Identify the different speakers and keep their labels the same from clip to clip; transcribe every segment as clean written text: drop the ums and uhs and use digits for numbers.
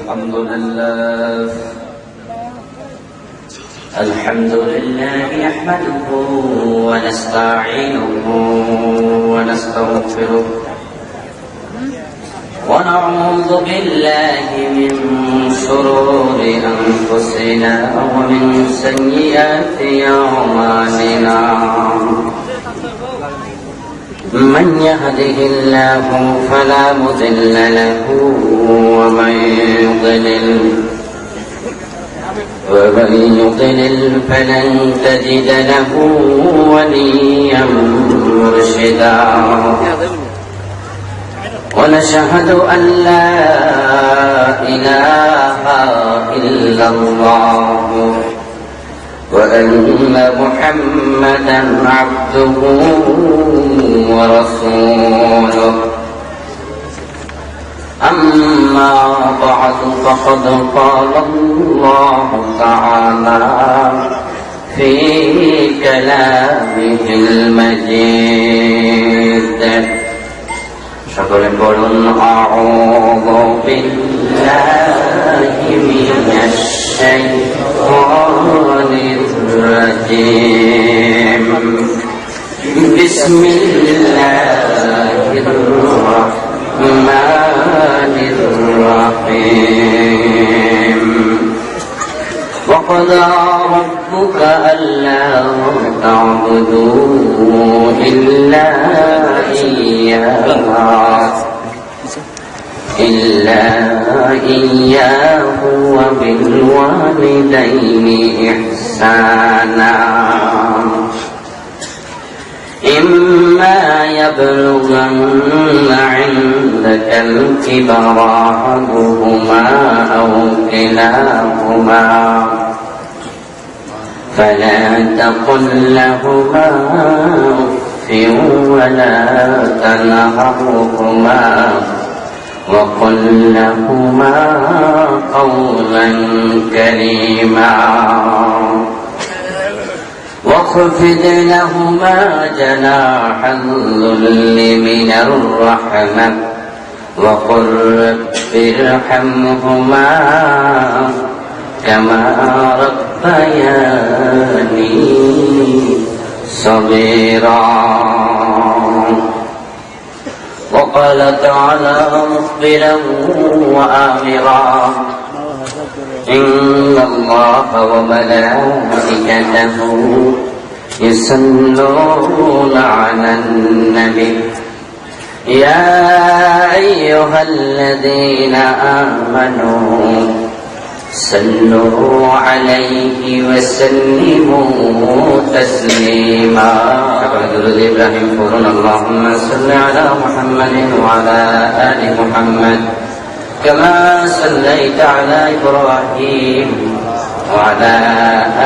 Speaker 1: الحمد لله نحمده ونستعينه ونستغفره ونعوذ بالله من شرور أنفسنا ومن سيئات أعمالنا من يهده الله فلا مضل له ومن يضلل فلن تجد له وليا مرشدا ونشهد أن لا إله إلا الله وأن محمدا عبده ورسوله أما بعد فقد قال الله تعالى في كلامه المجيد সকলে বলুন আউযু বিল্লাহি মিনাশ শাইতানির রাজীম বিসমিল্লাহির রাহমানির রাহিম وقضى ربك ألا تعبدوا إلا إياه وبالوالدين إحسانا إما يبلغن عندك الكبر أحدهما أو كلاهما فلا تقل لهما أف ولا تنهرهما وقل لهما قولا كريما واخفض لهما جناح الذل من الرحمة وقل رب ارحمهما كما ربياني صغيرا وقال تعالى مخبرا وآمرا إن الله وملائكته يصلون على النبي يا أيها الذين آمنوا صلوا عليه وسلموا تسليما إبراهيم قولنا اللهم صل على محمد وعلى آل محمد كما صليت على إبراهيم وعلى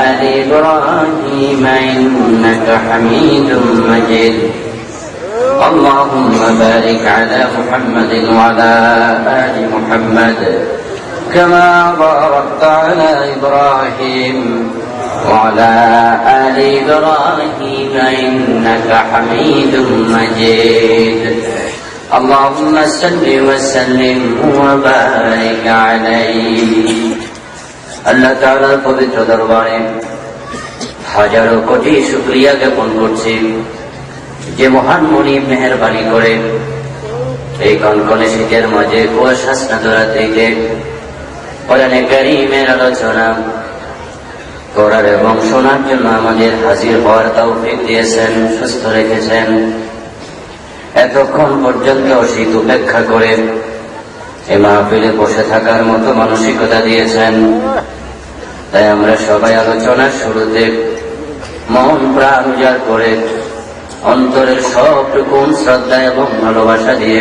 Speaker 1: آل إبراهيم إنك حميد مجيد اللهم بارك على محمد وعلى آل محمد كما باركت على إبراهيم وعلى آل إبراهيم إنك حميد مجيد اللهم صل وسلم وبارك عليه আল্লাহ তাআলার পবিত্র দরবারে হাজারো কোটি শুকরিয়া জ্ঞাপন করছি যে মহান মুনিব মেহেরবানি করে এই কনকনে শীতের মাঝে কুয়াশা স্নাত রাত্রিতে কোরআনে কারীমের আলোচনা করার এবং শোনার জন্য আমাদের হাজির হওয়ার তৌফিক দিয়েছেন, সুস্থ রেখেছেন। এতক্ষণ পর্যন্ত শীত উপেক্ষা করে এই মাহফিলে বসে থাকার মতো মানসিকতা দিয়েছেন। তাই আমরা সবাই আলোচনার শুরুতে মন প্রাণ উজাড় করে অন্তরের সবটুকু শ্রদ্ধা এবং ভালোবাসা দিয়ে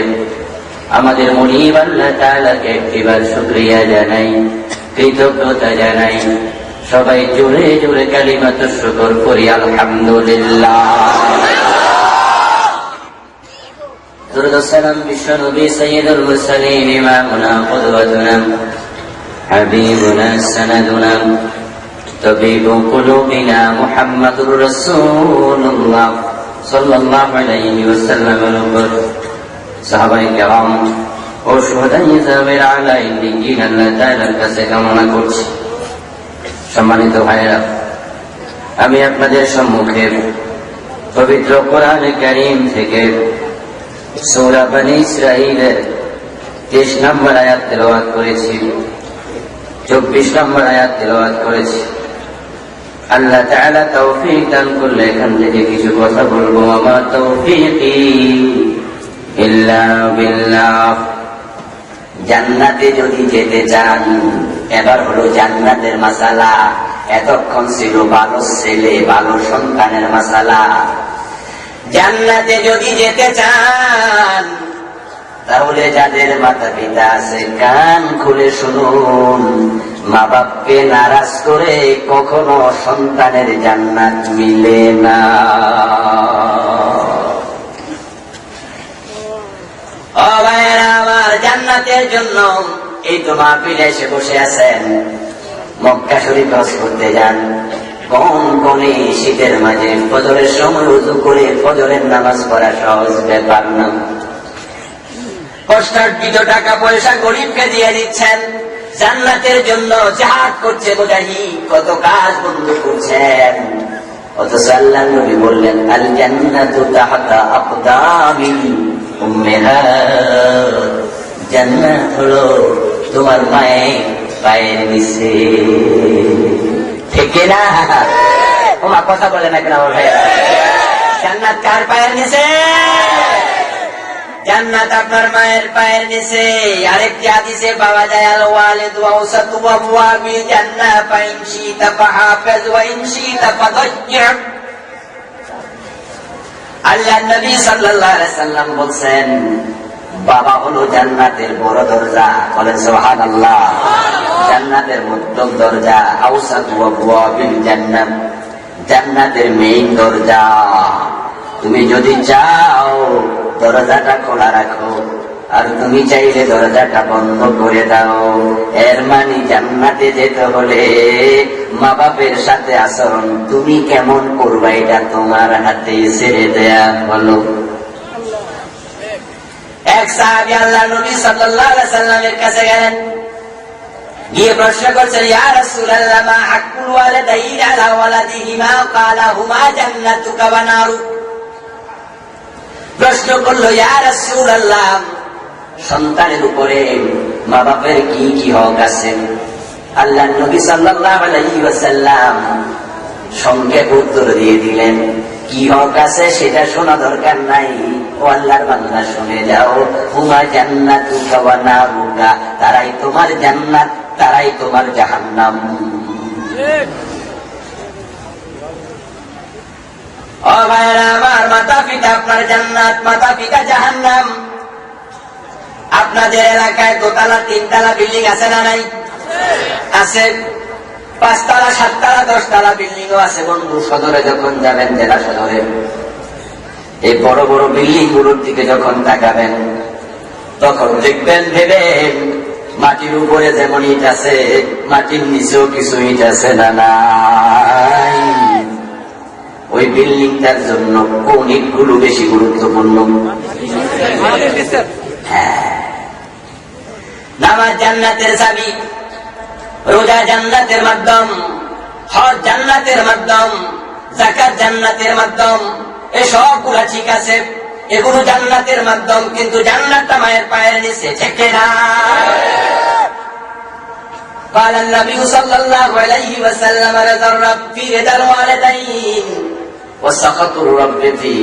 Speaker 1: আমাদের মুনিব আল্লাহ তাআলাকে একটিবার শুকরিয়া জানাই, কৃতজ্ঞতা জানাই। সবাই জোরে জোরে কালিমাতুশ শুকর করি আলহামদুলিল্লাহ। দুরূদ ও সালাম বিশ্ব নবী সাইয়্যিদুল মুরসালিন ইমামুনা কুদওয়াতুনা হাবিবুনা সানাদুনা তাবিবু কুলুবিনা মুহাম্মাদুর রাসূলুল্লাহ সাল্লাল্লাহু আলাইহি ওয়াসাল্লামের উপর সাহাবায়ে কেরাম ও শুহাদায়ে যাবের আলা ইল্লিয়িন আল্লাহ তাআলার কাছে কামনা করছি। সম্মানিত ভাইরা, আমি আপনাদের সম্মুখে পবিত্র কোরআনে কারীম থেকে সূরা বনী ইসরাঈলের 23 নম্বর আয়াত তেলাওয়াত করেছি, 24 নম্বর আয়াত তেলাওয়াত করেছি। আল্লাহ তাআলা তৌফিক দান করলে এখান থেকে কিছু কথা বলবো। আমা তৌফিকি ইল্লা বিল্লাহ। জান্নাতে যদি যেতে চান, এবার হলো জান্নাতের মাসালা। এতক্ষণ ছিল ভালো ছেলে ভালো সন্তানের মাসালা। জান্নাতে যদি যেতে চান, তাহলে যাদের মাতা পিতা আছে কান খুলে শুনুন, মা বাপকে নারাজ করে কখনো সন্তানের জান্নাত মিলে না। ও ভাইয়েরা আমার, জান্নাতের জন্য এই তো মাহফিলে এসে বসে আছেন। মক্কা শরীফ হজ করতে যান, কোন কোনে শীতের মাঝে ফজরের সময় ওযু করে ফজরের নামাজ পড়া সহজ ব্যাপার না। কষ্টার্জিত টাকা পয়সা গরিবকে দিয়ে দিচ্ছেন। জান্নাতের জন্য জিহাদ করছে মুজাহিদ, কত কাজ বন্ধ করছেন। অথচ আল্লাহর নবী বললেন, আল জান্নাতু তাহতা আকদামিল উম্মাহাত। জান্নাত হলো তোমার পায়ের নিচে। ঠিক না? ওমা কথা বলে না কেন আমার ভাইয়া? জান্নাত কার পায়ের নিচে? জান্নাত আপনার মায়ের পায়ের নিচে। আরেকটি হাদিসে পাওয়া যায়, আল ওয়ালিদু আওসাতু আবওয়াবিল জান্নাহ ফাইন শিতা ফাহাফিজ ওয়া ইন শিতা ফাদাজ্জি'। আল্লাহর নবী সাল্লাল্লাহু আলাইহি সাল্লাম বলেন, বাবা হলো জান্নাতের বড় দরজা। বলেন সুবহানাল্লাহ। জান্নাতের মধ্যম দরজা, আওসাতু আবওয়াবিল জান্নাহ, জান্নাতের মেইন দরজা। তুমি যদি চাও দরজাটা খোলা রাখো, আর তুমি চাইলে দরজাটা বন্ধ করে দাও। এর মানে জান্নাতে যেতে হলে মা বাপের সাথে আচরণ তুমি কেমন করবা এটা তোমার হাতে ছেড়ে দেয়া হলো। এক সাহাবী আল্লাহর নবী সাল্লাল্লাহু আলাইহি সাল্লামের কাছে গেলেন, গিয়ে প্রশ্ন করছেন, ইয়া রাসূলুল্লাহ, মা হাক্কুল ওয়ালিদাইনি আলা ওয়ালাদিহিমা? ক্বালা হুমা জান্নাতুকা ওয়া নারুক। প্রশ্ন করলো, ইয়া রাসূলুল্লাহ, সন্তানের উপরে মা বাপের কি কি হক আছে? আল্লাহর নবী সাল্লাল্লাহু আলাইহি ওয়াসাল্লাম সংক্ষেপে উত্তর দিয়ে দিলেন, কি হক আছে সেটা শোনা দরকার নাই, ও আল্লাহর বান্দা শুনে যাও। হুমা জান্নাতুকা ওয়া নারুকা, তারাই তোমার জান্নাত, তারাই তোমার জাহান্নাম। ও ভাইরা আমার, মাতা পিতা আপনার জান্নাত, মাতা পিতা জাহান্নাম। আপনাদের এলাকায় দোতলা তিনতলা বিল্ডিং আছে না নাই? আছে। 5 তলা 7 তলা 10 তলা বিল্ডিংও আছে বন্ধু। সদরে যখন যাবেন, জেলা সদরে, এই বড় বড় বিল্ডিং গুলোর দিকে যখন তাকাবেন, তখন দেখবেন ভেবেন মাটির উপরে যেমন ইট আছে, মাটির নিচেও কিছু ইট আছে না নাই? ওই বিল্ডিংটার জন্য কোন ইটগুলো বেশি গুরুত্বপূর্ণ? নামাজ জান্নাতের চাবি, রোজা জান্নাতের মাধ্যম, হজ জান্নাতের মাধ্যম, যাকাত জান্নাতের মাধ্যম। এই সবগুলা ঠিক আছে, এগুলো জান্নাতের মাধ্যম, কিন্তু জান্নাতটা মায়ের পায়ের নিচে। ঠিক না? قال النبي صلى الله عليه وسلم رضا الرب في رضا الوالدين وسخط الرب في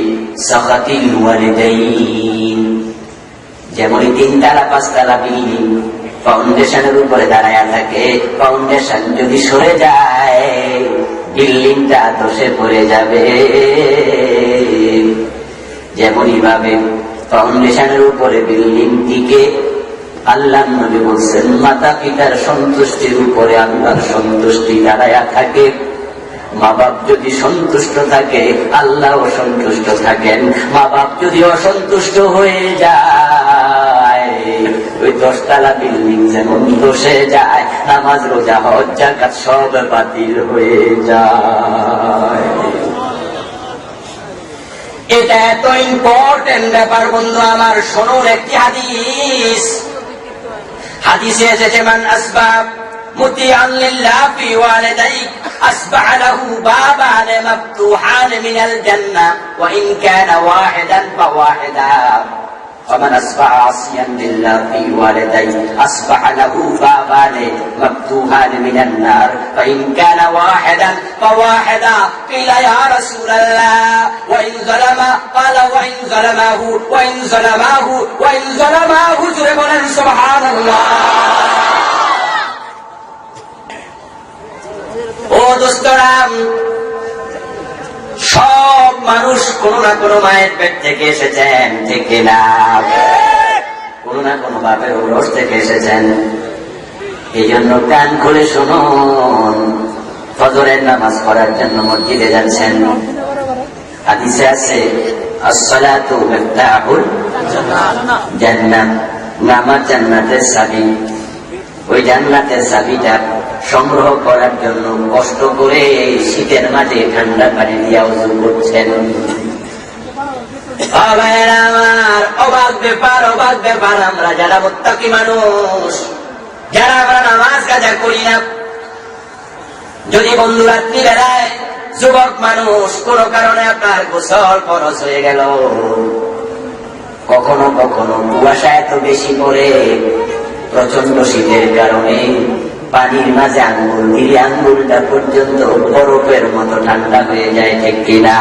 Speaker 1: سخط الوالدين। যেমন 3 তলা 5 তলা বিল্ডিং ফাউন্ডেশনের উপরে দাঁড়ায় থাকে, ফাউন্ডেশন যদি সরে যায় বিল্ডিংটা ধসে পড়ে যাবে। যেমনই ভাবে ফাউন্ডেশনের উপরে বিল্ডিং টিকে, আল্লাহর নবী বলছেন মাতা পিতার সন্তুষ্টির উপরে আল্লাহর সন্তুষ্টি দাঁড়ায়া থাকে। মা বাপ যদি সন্তুষ্ট থাকে, আল্লাহও সন্তুষ্ট থাকেন। মা বাপ যদি অসন্তুষ্ট হয়ে যায়, ওই 10 তলা বিল্ডিং যেমন ধসে যায়, নামাজ রোজা হজ যাকাত সব বাতিল হয়ে যায়। এটা এত ইম্পর্টেন্ট ব্যাপার বন্ধু আমার। শুনুন একটি হাদিস, হাদিসে এসেছে মান আসবাব মুতিআন লিল্লাহ ফি ওয়ালিদাইহি আসবাহ লাহু বাবান মাফতুহান মিনাল জান্নাহ ওয়া ইন কানা ওয়াহিদান ফাওয়াহিদা ومن أصبح عاصيا لله في والديه أصبح له بابان مفتوحان من النار فإن كان واحدا فواحدا قيل يا رسول الله وإن ظلم قال وإن ظلماه جربنا سبحان الله ও দোস্তরাম, সব মানুষ কোন না কোন মায়ের পেট থেকে এসেছেন, ঠিক না? কোন না কোন বাপের উরস থেকে এসেছেন। এই জন্য কান খুলে শুনুন, ফজরের নামাজ পড়ার জন্য মসজিদে যাচ্ছেন। হাদিসে আছে আসসালাতু মিফতাহুল জান্নাত, নামাজ জান্নাতের চাবি। ওই জান্নাতের চাবিটা সংগ্রহ করার জন্য কষ্ট করে শীতের মাঝে ঠান্ডা পানি দিয়ে ওযু করছেন। আমার অবাক ব্যাপার, আমরা যারা মুত্তাকি মানুষ, যারা আমরা নামাজ কাজা করি না, যদি বন্ধু রাত্রি বেলায় যুবক মানুষ কোন কারণে আপনার গোসল ফরজ হয়ে গেল, কখনো কখনো কুয়াশা এত বেশি পড়ে, প্রচন্ড শীতের কারণে পানির মাঝে আঙ্গুল দিলে আঙ্গুলটা পর্যন্ত বরফের মতো ঠান্ডা হয়ে যায়, ঠিক কিনা?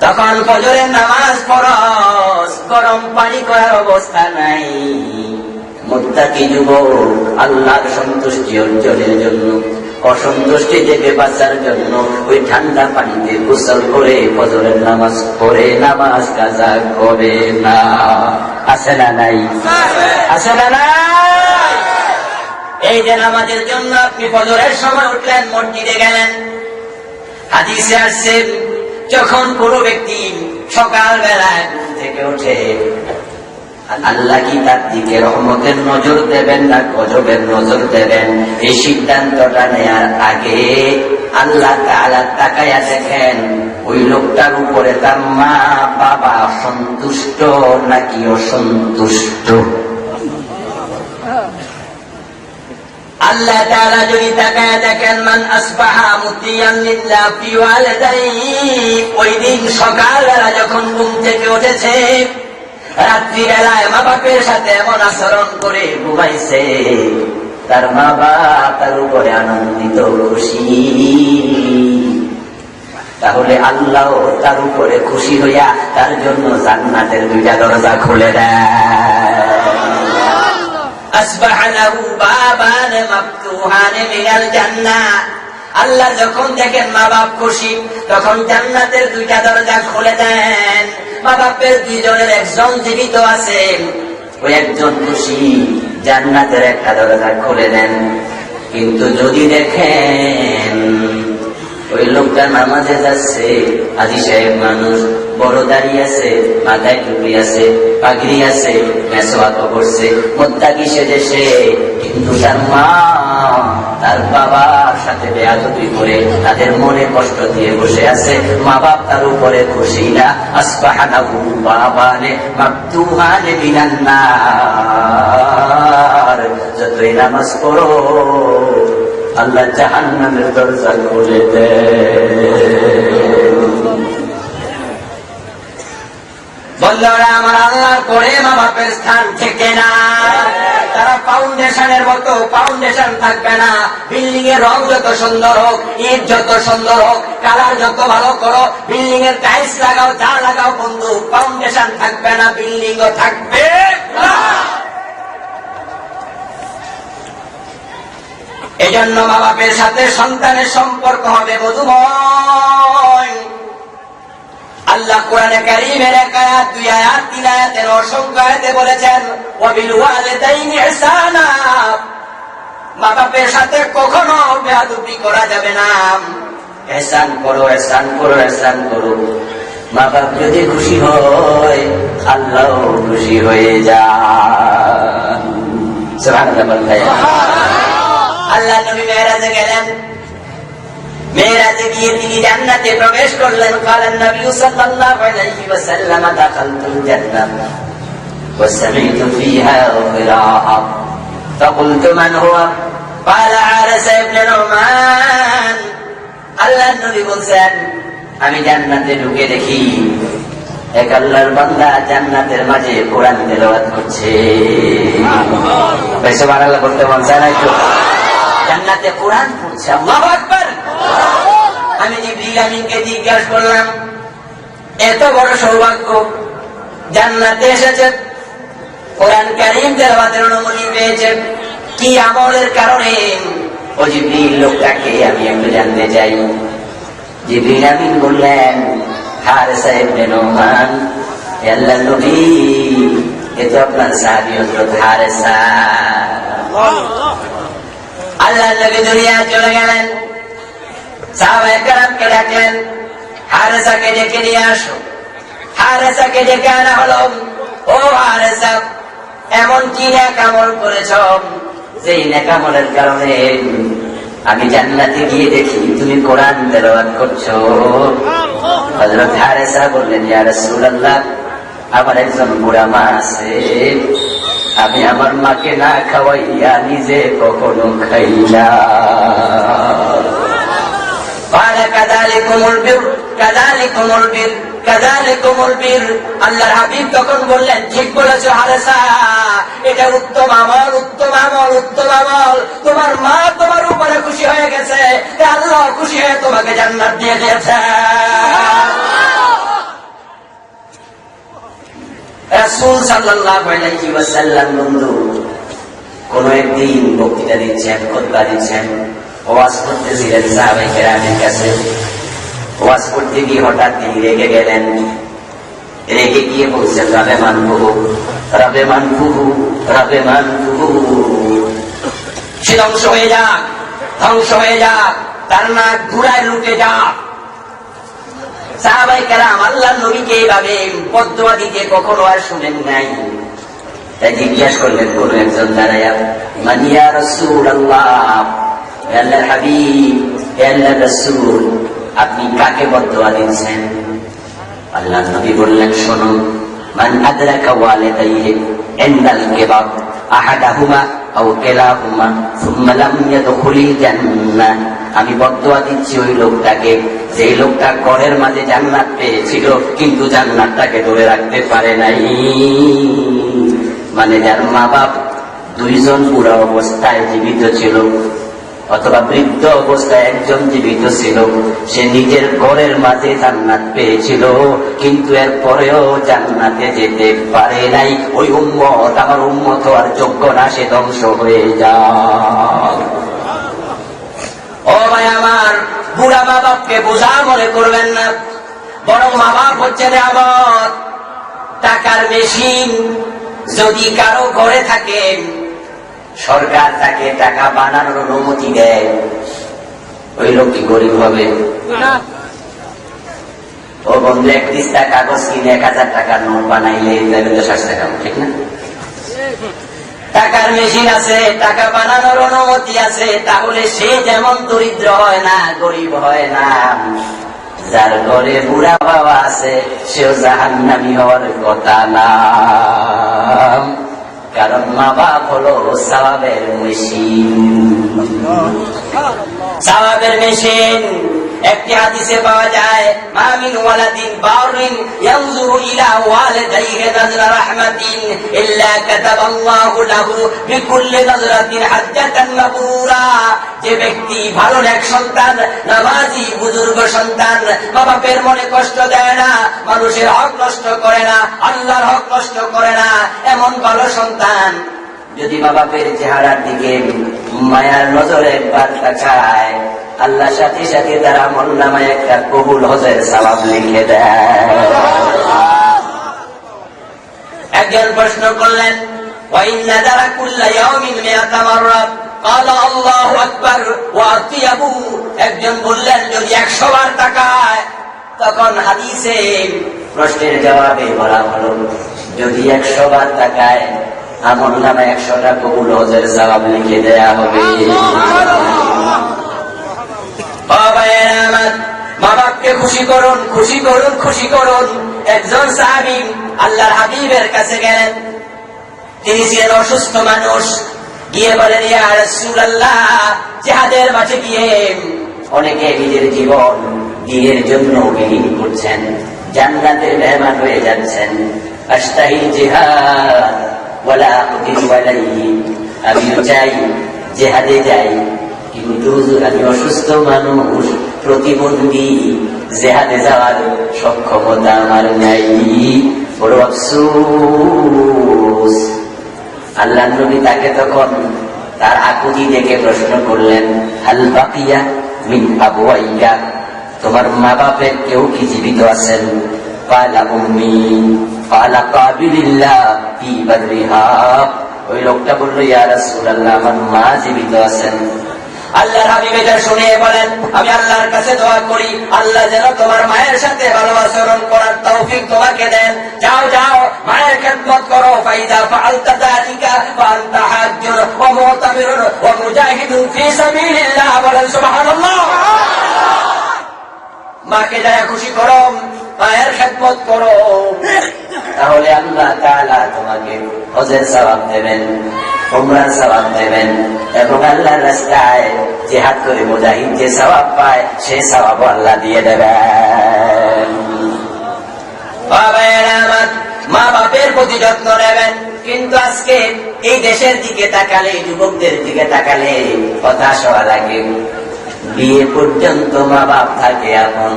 Speaker 1: তখন ফজরের নামাজ ফরজ, গরম পানি করার অবস্থা নাই। মুত্তাকি যুবক আল্লাহর সন্তুষ্টি অর্জনের জন্য, অসন্তুষ্টি থেকে বাঁচার জন্য ওই ঠান্ডা পানিতে গোসল করে ফজরের নামাজ পড়ে নামাজ কাজা করে না। আছে না নাই? আছে না নাই? এই যে নামাজের জন্য আপনি ফজরের সময় উঠলেন, মসজিদে গেলেন। হাদিসে আসছে যখন কোন ব্যক্তি সকাল বেলায় ঘুম থেকে ওঠে, আল্লাহ কি তার দিকে রহমতের নজর দেবেন না গজবের নজর দেবেন, এই সিদ্ধান্তটা নেয়ার আগে আল্লাহ তাআলা তাকায়া দেখেন ওই লোকটার উপরে তার মা বাবা সন্তুষ্ট নাকি অসন্তুষ্ট। আল্লাহ তাআলা যদি তাকায়া দেখেন মান আসবাহা মুতিয়ান লিল্লাহ ফি ওয়ালিদাইহি, ওই দিন সকালবেলা যখন ঘুম থেকে উঠেছে, রাত্রিবেলায় মা বাপের সাথে এমন আচরণ করে ঘুমাইছে, তার মা বাপ তার উপরে আনন্দিত খুশি, তাহলে আল্লাহ তার উপরে খুশি হইয়া তার জন্য জান্নাতের দুইটা দরজা খুলে দেয়। আসবাহা লাহু বাবান মাফতুহান মিনাল জান্নাহ, আল্লাহ যখন দেখেন মা বাপ খুশি, তখন জান্নাতের দুইটা দরজা খুলে দেন। মা বাপের দুইজনের একজন জীবিত আছেন, ওই একজন খুশি, জান্নাতের একটা দরজা খুলে দেন। কিন্তু যদি দেখেন ওই লোকটা নামাজে যাচ্ছে, হাজী সাহেব মানুষ, বড় দাঁড়িয়ে আছে, মাথায় টুপি আছে, পাগড়ি আছে, মেসওয়াক করছে, মুত্তাকি সেজেছে, কিন্তু তার মা তার বাবার সাথে বেয়াদবি করে তাদের মনে কষ্ট দিয়ে বসে আছে, মা বাপ তার উপরে খুশি না। আসবাহা লাহু বাবানে মাফতুহান মিনান নার, যতই নামাজ পড়ো আল্লাহ জাহান্নামের দরজা খুলে দেয়। বন্ধুরা আমার, আল্লাহর পরে মা বাপের স্থান থেকে না, তারা ফাউন্ডেশনের মতো ফাউন্ডেশন থাকবে না। বিল্ডিং এর রং যত সুন্দর হোক, ইট যত সুন্দর হোক, কালার যত ভালো করো, বিল্ডিং এর টাইলস লাগাও, যা লাগাও বন্ধু, ফাউন্ডেশন থাকবে না, বিল্ডিং ও থাকবে না। এই জন্য মা বাপের সাথে সন্তানের সম্পর্ক হবে মধুময়। আল্লাহ কোরআনে কারীমের এক আয়াত, দুই আয়াত, তিন আয়াতের অসংখ্য আয়াতে বলেছেন ওয়া বিল ওয়ালিদাইনি ইহসানা, মা বাপের সাথে কখনো বেয়াদবি করা যাবে না। ইহসান করো, ইহসান করো, ইহসান করো। মা বাপ যদি খুশি হয়, আল্লাহও খুশি হয়ে যান। সুবহানাল্লাহ। আল্লাহ নবী মেরাজে গেলেন, মেরাজে গিয়ে তিনি জান্নাতে প্রবেশ করলেন। কালেন নবী সাল্লাল্লাহু আলাইহি ওয়াসাল্লাম দাখালতুল জান্নাহ, وسمعت فيها قراءة فقلت من هو قال حارثة بن نعمان আল্লাহর নবী বলছেন আমি জান্নাতে ঢুকে দেখি এক আল্লাহর বান্দা জান্নাতের মাঝে কোরআন তেলাওয়াত করছে। সুবহানাল্লাহ বলতে মন চায় না একটু? জান্নাতে কোরআন পড়ছে, আল্লাহু আকবার। আমি জিবরিল আমিনকে জিজ্ঞাসা করলাম এত বড় সৌভাগ্য, জান্নাতে এসেছে, কোরআন কারীম তেলাওয়াতের অনুমতি পেয়েছে, কি আমলের কারণে? ও জিবরিল লোকটাকে আমি একটু জানতে চাই। জিবরিল আমিন বললেন হারেসা ইবনে নুমান, আল্লাহর নবী এ তো আপনার সাহাবী হযরত হারেসা। আল্লাহর নবী দুনিয়া চলে গেলেন, সাহাবায়ে কেরামকে ডাকলেন হারেসাকে ডেকে নিয়ে আসো। হারেসাকে ডেকে আনা হলো। ও হারেসা, এমন কি নেক আমল করেছ যেই নেক আমলের কারণে আমি জান্নাতে গিয়ে দেখি তুমি কোরআন তেলাওয়াত করছো? হযরত হারেসা বললেন ইয়া রাসূলুল্লাহ, আমার একজন বুড়া মা আছে, আমি আমার মাকে না খাওয়াইয়া নিজে কখনো খাই না। আল্লাহর হাবিব তখন বললেন ঠিক বলেছো হারেসা, এটা উত্তম আমল, উত্তম আমল, উত্তম আমল। তোমার মা তোমার উপরে খুশি হয়ে গেছে, আল্লাহ খুশি হয়ে তোমাকে জান্নাত দিয়ে দিয়েছে। রাসূল সাল্লাল্লাহু আলাইহি ওয়াসাল্লাম বন্ধু কোন একদিন বক্তৃতা দিচ্ছেন, খুতবা দিচ্ছেন, ওয়াজ করতেছিলেন সাহাবায়ে কেরামের কাছে। ওয়াজ করতে গিয়ে হঠাৎ তিনি রেগে গেলেন। রেগে গিয়ে বলছেন রাবে মানবুহু, রাবে মানবুহু, রাবে মানবুহু, সে ধ্বংস হয়ে যাক, ধ্বংস হয়ে যাক, তার নাক ঘুরায় লুটে যাক। সাহাবায়ে কেরাম আল্লাহর নবীকে এইভাবে বদদোয়া দিতে কখনো আর শুনেন নাই। তাই জিজ্ঞাসা করলেন কোন একজন দাঁড়ায়া, মান ইয়া রাসূলুল্লাহ, আল্লাহর হাবিব, আল্লাহর রাসূল, আপনি কাকে বদদোয়া দিচ্ছেন? আল্লাহর নবী বললেন শোনো, মান আদরাকা ওয়ালিদাইহি ইনদাল কিবার আহাদাহুমা আও কিলাহুমা সুম্মা লাম ইয়াদখুলিল জান্নাহ। আমি বদদোয়া দিচ্ছি ওই লোকটাকে যেই লোকটা ঘরের মাঝে জান্নাত পেয়েছিল কিন্তু জান্নাতটাকে ধরে রাখতে পারে নাই। মানে যার মা বাপ দুইজন বুড়া অবস্থায় জীবিত ছিল অথবা বৃদ্ধ অবস্থায় একজন জীবিত ছিল, সে নিজের ঘরের মাঝে জান্নাত পেয়েছিল কিন্তু এর পরেও জান্নাতে যেতে পারে নাই। ওই উম্মত আমার উম্মত হওয়ার যোগ্য না, সে ধ্বংস হয়ে যায়। ও ভাই আমার, বুড়া মা বাপকে বোঝা মনে করবেন না, বরং মা বাপ হচ্ছে নিয়ামত, টাকার মেশিন। যদি কারো ঘরে থাকে, সরকার তাকে টাকা বানানোর অনুমতি দেয়, ওই লোক কি গরিব হবে? ও বন্ধু, 1 পৃষ্ঠা কাগজ কিনে 1000 টাকার নোট বানাইলে 60 টাকা, ঠিক না? টাকার মেশিন আছে, টাকা বানানোর অনুমতি আছে, তাহলে সে যেমন দরিদ্র হয় না, গরিব হয় না। যার ঘরে বুড়া বাবা আছে সেও জাহান্নামী হওয়ার কথা না, কারণ মা বাপ হলো সওয়াবের মেশিন। সওয়াবের মেশিন। একটি হাদিসে পাওয়া যায়, মা মিন ওয়ালাদিন বারিন ইয়ানজুরু ইলা ওয়ালিদাইহি নাজরা রাহমাতিন ইল্লা কাতাবাল্লাহু লাহু বিকুল্লি নাজরাতিন হাজ্জাতান মাবরুরা। যে ব্যক্তি ভালো এক সন্তান, নামাজি বুজুর্গ সন্তান, মা বাপের মনে কষ্ট দেয় না, মানুষের হক নষ্ট করে না, আল্লাহর হক নষ্ট করে না, এমন ভালো সন্তান যদি মা বাপের চেহারার দিকে মায়ার নজরে একবার তাকায়, আল্লাহ সাথে সাথে তার আমলনামায় একটা কবুল হজের সওয়াব লিখে দেয়। একজন প্রশ্ন করলেন, ওয়া ইন্না দারা কুল্লা ইয়াউমিন মিআতা মাররা ক্বালা আল্লাহু আকবার ওয়া আতিয়াবু। একজন বললেন যদি 100 বার তাকায়, তখন হাদিসে প্রশ্নের জবাবে বলা হলো যদি 100 বার তাকায় আমলনামায় 100টা কবুল হজের সওয়াব লিখে দেয়া হবে। মা বাপকে খুশি করুন, খুশি করুন, খুশি করুন। একজন সাহাবী আল্লাহর হাবিবের কাছে গেলেন,
Speaker 2: তিনি ছিলেন অসুস্থ মানুষ। গিয়ে বলেন, ইয়া রাসূলুল্লাহ, জিহাদের মাঠে গিয়ে অনেকে নিজের জীবন দ্বীনের জন্য বিলীন করছেন, জান্নাতের মেহমান হয়ে যাচ্ছেন। আস্তাহিল জিহাদ ওয়ালা আকদিরু আলাইহি, আমিও চাই জিহাদে যাই, কিন্তু হুজুর আমি অসুস্থ মানুষ, প্রতিবন্ধী, জিহাদে যাওয়ার সক্ষমতা আমার নাই। বড় আফসোস। আল্লাহ নবী তাকে তখন তার আকুতি দেখে প্রশ্ন করলেন, হাল বাকিয়া মিন আবওয়াইকা, তোমার মা বাপের কেউ কি জীবিত আছেন? ক্বালা উম্মি ক্বালা কাবিলিল্লাহ ফি বাররিহা। ওই লোকটা বলল, ইয়া রাসূলুল্লাহ, আমার মা জীবিত আছেন। আল্লাহর হাবিব এটা শুনে বলেন, আমি আল্লাহর কাছে দোয়া করি আল্লাহ যেন তোমার মায়ের সাথে ভালো আচরণ করার তৌফিক তোমাকে দেন। যাও যাও, মায়ের খেদমত করো। ফাইদা ফাআলতা যালিকা ফাআনতা হাজ্জুন ওয়া মুতামিরুন ওয়া মুজাহিদুন ফি সাবিলিল্লাহ। বলেন সুবহানাল্লাহ। মাকে যারা খুশি করো, মায়ের খেদমত করো, তাহলে আল্লাহ তাআলা তোমাকে হজের সওয়াব দেবেন, উমরার সওয়াব দেবেন, এবং আল্লাহর রাস্তায় জিহাদ করে মুজাহিদ যে সওয়াব পায় সেই সওয়াব আল্লাহ দিয়ে দেবেন। মা বাপের প্রতি যত্ন নেবেন। কিন্তু আজকে এই দেশের দিকে তাকালে, যুবকদের দিকে তাকালে হতাশ হওয়া লাগে। বিয়ে পর্যন্ত মা বাপ থাকে আপন,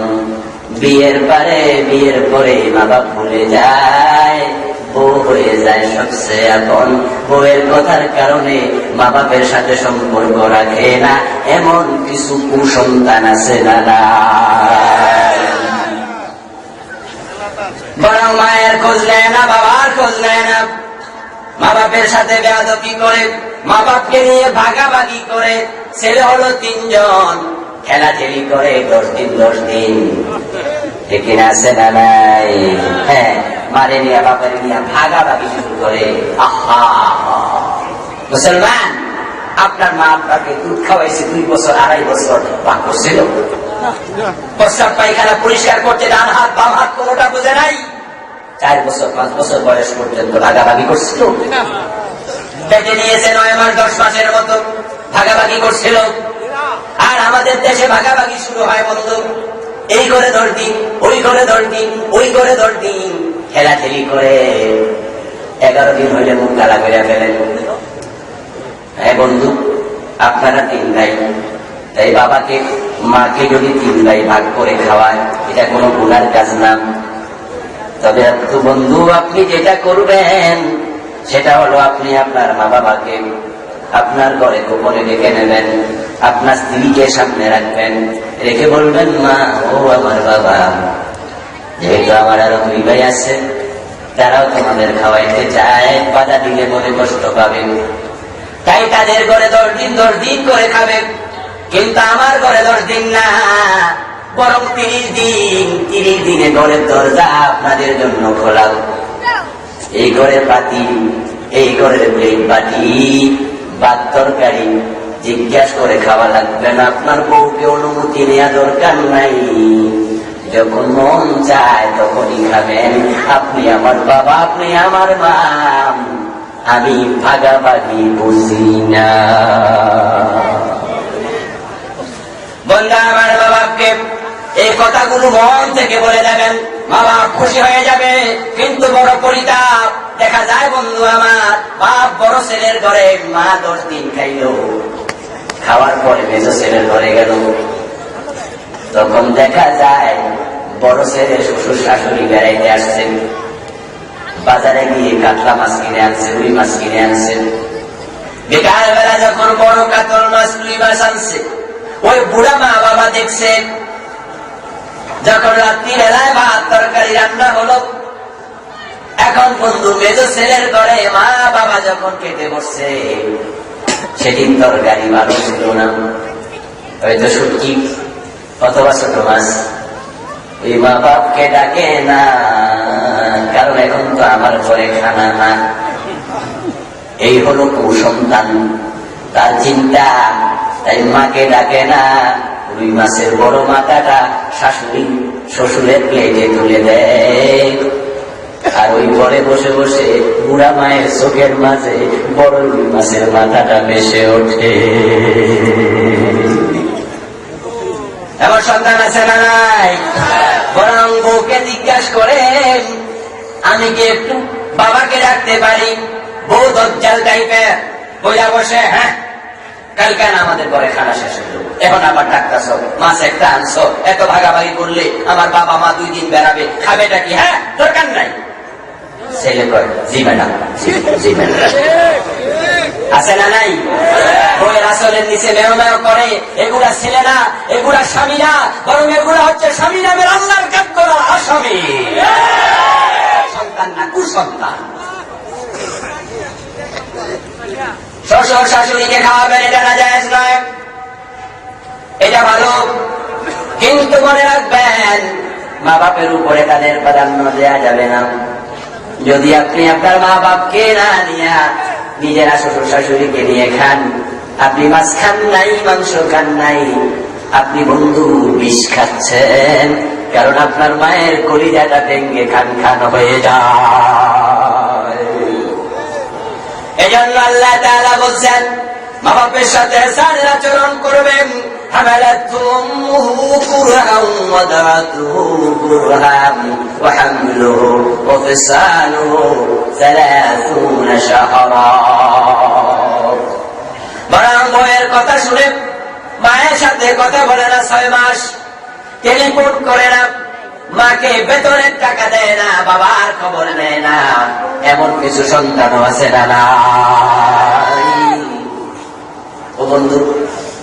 Speaker 2: বিয়ের পরে মা বাপ ভুলে যায়, বউ হয়ে যায় সবচেয়ে আপন। বউয়ের কথার কারণে মা বাপের সাথে সম্পর্ক রাখে না, এমন কিছু কুসন্তান আছে না। বরং মায়ের খোঁজ নেয় না, বাবার খোঁজ নেয় না, মা বাপের সাথে বেয়াদবি করে, মা বাপকে নিয়ে ভাগাভাগি করে। ছেলে হলো 3 জন, খেলাখেলি করে 10 দিন। ঠিক আছে না নাই? হ্যাঁ, মারে নিয়ে বাপের নিয়ে ভাগাভাগি শুরু করে। আহা মুসলমান, আপনার মা আপনাকে দুধ খাওয়াইছে 2 বছর 2.5 বছর, পাক করছিল? প্রস্রাব পায়খানা পরিষ্কার করতে ডান হাত বাম হাত কোনোটা বুঝে নাই? 4 বছর 5 বছর বয়স পর্যন্ত ভাগাভাগি করছিল? পেটে নিয়েছে 9 মাস 10 মাসের মতো ভাগাভাগি করছিল। আর আমাদের দেশে ভাগাভাগি শুরু হয় বন্ধু, এই করে 10 দিন, ওই করে 10 দিন, ওই করে 10 দিন, খেলাখেলি করে 11 দিন হইলে মুখ কালা করে ফেলেন। হ্যাঁ বন্ধু, আপনারা 3 ভাই, তাই বাবাকে মাকে যদি 3 ভাই ভাগ করে খাওয়ায়, এটা কোনো গুনার কাজ না। তবে বন্ধু, আপনি যেটা করবেন সেটা হলো, আপনি আপনার মা বাবাকে আপনার ঘরে গোপনে ডেকে নেবেন, আপনার স্ত্রীকে সামনে রাখবেন, রেখে বলবেন, মা ও আমার বাবা, যেহেতু আমার আরো 2 ভাই আছে, তারাও তোমাদের খাওয়াইতে চায়, বাধা দিলে মনে কষ্ট পাবে, তাই তাদের ঘরে 10 দিন করে খাবে। কিন্তু আমার ঘরে 10 দিন না, বরং 30 দিনে ঘরের দরজা আপনাদের জন্য খোলা। এই ঘরের পাতি, এই ঘরের প্লেট বাটি, ভাত তরকারি জিজ্ঞাসা করে খাওয়া লাগবে না। আপনার বউকে অনুমতি নেওয়া দরকার নাই, যখন মন চায় তখনই খাবেন। আপনি আমার বাবা, আপনি আমার মা, আমি ভাগাভাগি বুঝি না। বন্ধু, আমার বাবাকে এই কথাগুলো মন থেকে বলে দেবেন, মা বাপ খুশি হয়ে যাবে। কিন্তু বড় পরিতাপ, দেখা যায় বন্ধু আমার, বাপ বড় ছেলের ঘরে, মা 10 দিন খাইল, খাওয়ার পরে মেজ ছেলের ঘরে গেল, তখন দেখা যায় বড় ছেলে শ্বশুর শাশুড়ি বেড়াইতে আসছেন, বাজারে গিয়ে কাতলা মাছ কিনে আনছে, রুই মাছ কিনে আনছে। বিকাল বেলা যখন বড় কাতল মাছ, রুই মাছ আনছে, ওই বুড়া মা বাবা দেখছে। যখন রাত্রি বেলায় ভাত তরকারি রান্না হলো, এখন বন্ধু মেজ ছেলের ঘরে মা বাবা যখন খেতে বসছে, সেদিন তরকারি ভালো ছিল না, হয়তো শুটকি অথবা ছোট মাছ। ওই মা বাপকে ডাকে না, কারণ এখন তো আমার ঘরে খানা না। এই হলো কুসন্তান, তার চিন্তা, তাই মাকে ডাকে না। রুই মাছের বড় মাথাটা শাশুড়ি শ্বশুরের প্লেটে তুলে দেয়, আর ওই ঘরে বসে বসে
Speaker 1: বুড়া মায়ের চোখের মাঝে বড় মাছের মাথাটা ভেসে ওঠে।
Speaker 2: এমন সন্তান আছে না নাই? বরং বউকে জিজ্ঞাসা করেন, আমি কি একটু বাবাকে রাখতে পারি? বউ দজ্জাল টাইপের বইয়া বসে, হ্যাঁ কালকে না আমাদের ঘরে খানা শেষ হইল, এখন আবার ডাক্তার মাছ একটা আনছো, এত ভাগাভাগি করলে আমার বাবা মা 2 দিন বেড়াবে, খাবেটা কি? হ্যাঁ দরকার নাই। ছেলে কয়, জি ম্যাডাম, জি ম্যাডাম। আছে না নাই? বইয়ের আসলের নিচে মেয় মেয় করে, এগুলা ছেলে না, এগুলা স্বামী না, বরং এগুলা হচ্ছে স্বামী নামের আল্লাহর কাজ করা আসামি। সন্তান না, কুসন্তান। শ্বশুর শাশুড়িকে খাওয়াবেন, এটা না জায়েজ নয়, এটা ভালো, কিন্তু মনে রাখবেন মা বাপের উপরে তাদের প্রাধান্য দেওয়া যাবে না। যদি আপনি আপনার মা বাপকে না নিয়ে নিজেরা শ্বশুর শাশুড়িকে নিয়ে খান, আপনি মাছ খান নাই, মাংস খান নাই, আপনি বন্ধু বিষ খাচ্ছেন, কারণ আপনার মায়ের কলিজাটা ভেঙে খান খান হয়ে যায়। এজন্য আল্লাহ তাআলা বলছেন, মা বাপের সাথে সালের আচরণ করবেন। حملته أمه كرها ووضعته كرها وحمله وفصاله 30 شهرا। বরং বউয়ের কথা শুনে মায়ের সাথে কথা বলে না 6 মাস, টেলিফোন করে না, মাকে বেতনের টাকা দেয় না, বাবার খবর নেয় না, এমন কিছু সন্তানও আছে না নাই? ও বন্ধু,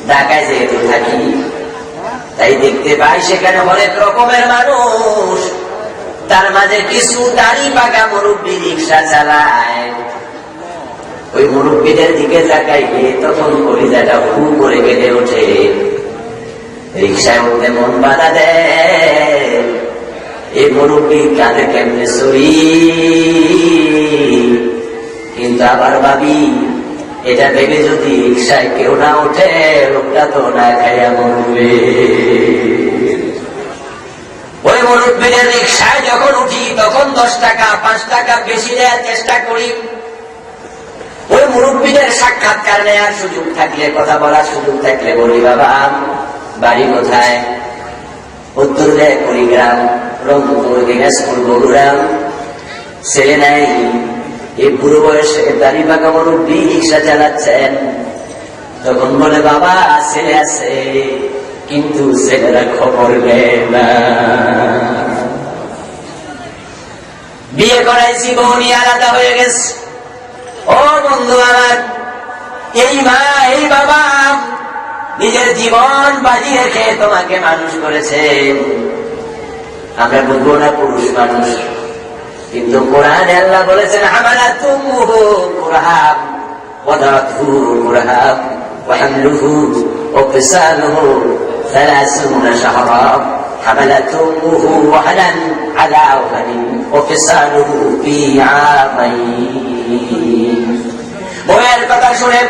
Speaker 2: ঢাকায় যেহেতু থাকি তাই দেখতে পাই সেখানে অনেক রকমের মানুষ, তার মাঝে কিছু দাড়ি পাকা মুরব্বী রিক্সা চালায়। ওই মুরব্বীদের দিকে তাকাইলে তখন কলিজাটা হু করে কেঁদে ওঠে। রিক্সায় উঠতে মন বাধা দেয়, এই মুরব্বী কাঁধে কেমনে সরি, কিন্তু আবার ভাবি এটা ভেবে যদি রিক্সায় কেউ না ওঠে, লোকটা তো না খাইয়া মরবে। ওই মুরব্বীদের রিক্সায় যখন উঠি তখন 10 টাকা 5 টাকা বেশি দেওয়ার চেষ্টা করি। ওই মুরব্বীদের সাক্ষাৎকার নেওয়ার সুযোগ থাকলে, কথা বলার সুযোগ থাকলে বলি, বাবা বাড়ি কোথায়? উত্তর দেয় কুড়িগ্রাম, রংপুর, দিনাজপুর, বগুড়া। ছেলে নাই, এই বুড়ো বয়সে দাড়ি পাকা মুরব্বী রিক্সা চালাচ্ছেন। তখন বলে, বাবা ছেলে আছে, কিন্তু ছেলেরা খবর নেয় না। বিয়ে করাইছি, বউ নিয়ে আলাদা হয়ে গেছে। ও বন্ধু আমার, এই মা এই বাবা নিজের জীবন বাজি রেখে তোমাকে মানুষ করেছে। আমরা বুঝবো না পুরুষ মানুষ, কিন্তু কোরআনে আল্লাহ বলেছেন, হামালাতুহু কুরহাম ওয়াদাতুহু কুরহাম ওয়া হামলুহু ওয়া ফিসালুহু 30 শাহরা। হামালাতুহু ওয়াহানান আলা ওয়াহানিন ওয়া ফিসালুহু ফি আমাইন। বউয়ের কথা শুনে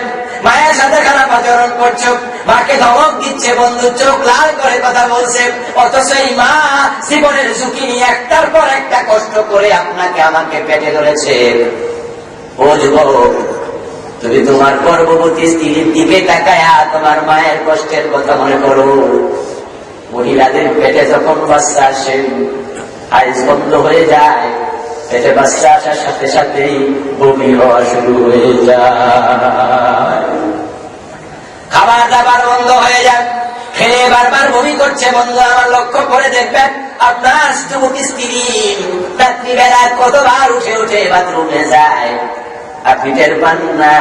Speaker 2: মায়ের সাথে খারাপ আচরণ করছো, মাকে ধমক দিচ্ছে, বন্ধু চোখ লাল করে কথা বলছে, অথচ এই মা জীবনের ঝুঁকি নিয়ে একটার পর একটা কষ্ট করে আপনাকে আমাকে পেটে ধরেছে। ও যুবক, তুমি তোমার গর্ভবতী স্ত্রীর দিকে তাকায়া তোমার মায়ের কষ্টের কথা মনে করো। মহিলাদের পেটে যখন বাচ্চা আসে, আইস বন্ধ হয়ে যায়, পেটে বাচ্চা আসার সাথে সাথেই বমি হওয়া শুরু হয়ে যায়, খাবার দাবার বন্ধ হয়ে যায়, খেয়ে বারবার বমি করছে। বন্ধু আমার, লক্ষ্য করে দেখবেন আপনার যুবতী স্ত্রী রাত্রিবেলা কতবার উঠে উঠে বাথরুমে যায়, আপনি টের পান না,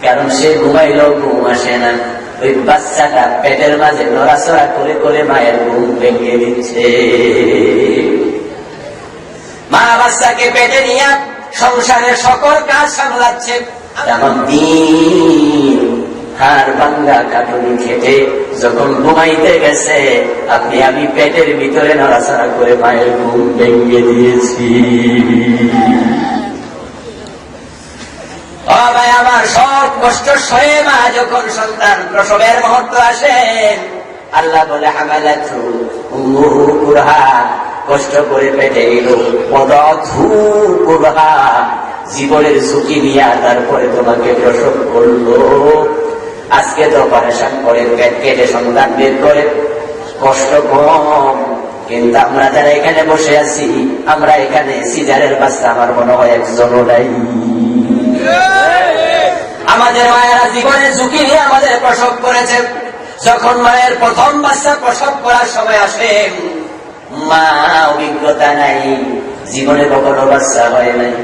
Speaker 2: কারণ সে ঘুমাইলেও ঘুম আসে না। ওই বাচ্চাটা পেটের মাঝে নড়াচড়া করে করে মায়ের ঘুম ভেঙে দিচ্ছে। মা বাচ্চাকে পেটে নিয়ে সংসারের সকল কাজ সামলাচ্ছে। এমন দিন হাড় ভাঙ্গা কাটুনি খেটে যখন ঘুমাইতে গেছে, আপনি আমি পেটের ভিতরে নড়াচড়া করে মায়ের ঘুম ভেঙে দিয়েছি। ও ভাই আমার, সব কষ্ট সয়ে মা যখন সন্তান প্রসবের মুহূর্ত আসে, আল্লাহ বলে হামালাতু উম্মুহু কুরহা, কষ্ট করে পেটে এলো, ওয়াদাতহু কুরহা, জীবনের ঝুঁকি নিয়ে তারপরে তোমাকে প্রসব করলো। আজকে তো পারেশান করে পেট কেটে সন্তান বের করে, কষ্ট কম। কিন্তু আমরা যারা এখানে বসে আছি, আমরা এখানে সিজারের বাচ্চা আমার মনে হয় একজনও নাই। আমাদের মায়েরা জীবনের ঝুঁকি নিয়ে আমাদের প্রসব করেছে। যখন মায়ের প্রথম বাচ্চা প্রসব করার সময় আসে, মা অভিজ্ঞতা নাই, জীবনে কখনো বাচ্চা হয় নাই,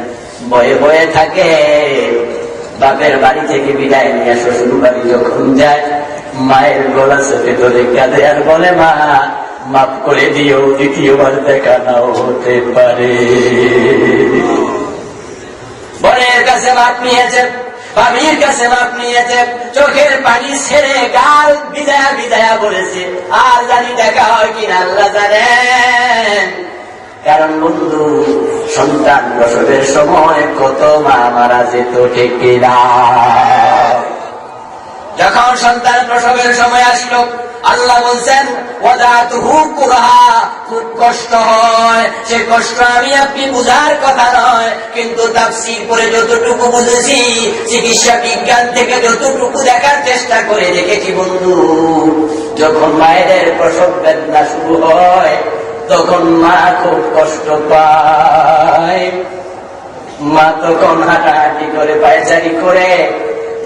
Speaker 2: বয়ে বয়ে থাকে। বাপের বাড়ি থেকে বিদায় নিয়ে শ্বশুর বাড়ি যখন যায়, মায়ের গলা চেপে ধরে কাঁদে আর বলে, মা মাফ করে দিও, দ্বিতীয়বার দেখা নাও হতে পারে। বোনের কাছে মাপ নিয়েছে, স্বামীর কাছে মাপ নিয়েছে, চোখের পানি ছেড়ে গাল বিদায়া বিদায়া বলেছে, আর জানি দেখা হয় কিনা আল্লাহ জানেন। কারণ বন্ধু, সন্তান প্রসবের সময় কত মা মারা যেত, ঠিক কিনা? যখন সন্তান প্রসবের সময় আসলো, আল্লাহ বলছেন ওয়াদাতুহু কুরহা, খুব কষ্ট হয়। সে কষ্ট আমি আপনি বুঝার কথা নয়, কিন্তু তাফসীর করে যতটুকু বুঝেছি, চিকিৎসা বিজ্ঞান থেকে যতটুকু দেখার চেষ্টা করে দেখেছি বন্ধু, যখন মায়েদের প্রসব বেদনা শুরু হয় তখন মা খুব কষ্ট পায়। মা তখন হাঁটাহাঁটি করে, পায়চারি করে,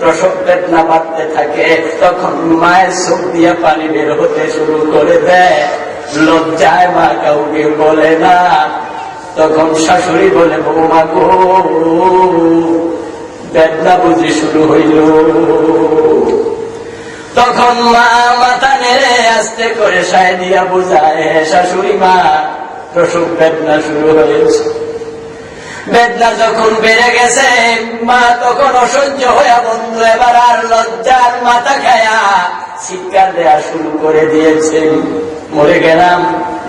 Speaker 2: প্রসব বেদনা বাড়তে থাকে। তখন মায়ের চোখ দিয়ে পানি বের হতে শুরু করে দেয়। লজ্জায় মা কাউকে বলে না। তখন শাশুড়ি বলে, বৌমা গো, বেদনা বুঝি শুরু হইল। তখন মা মাথা নেড়ে আস্তে করে সায় দিয়া বোঝায়, শাশুড়ি মা, প্রসব বেদনা শুরু হয়েছে। বেদনা যখন বেড়ে গেছে, মা তখন অসহ্য হয়ে বন্ধু এবার আর লজ্জার মাথা খায়া চিৎকার দেয়া শুরু করে দিয়েছে, মরে গেলাম,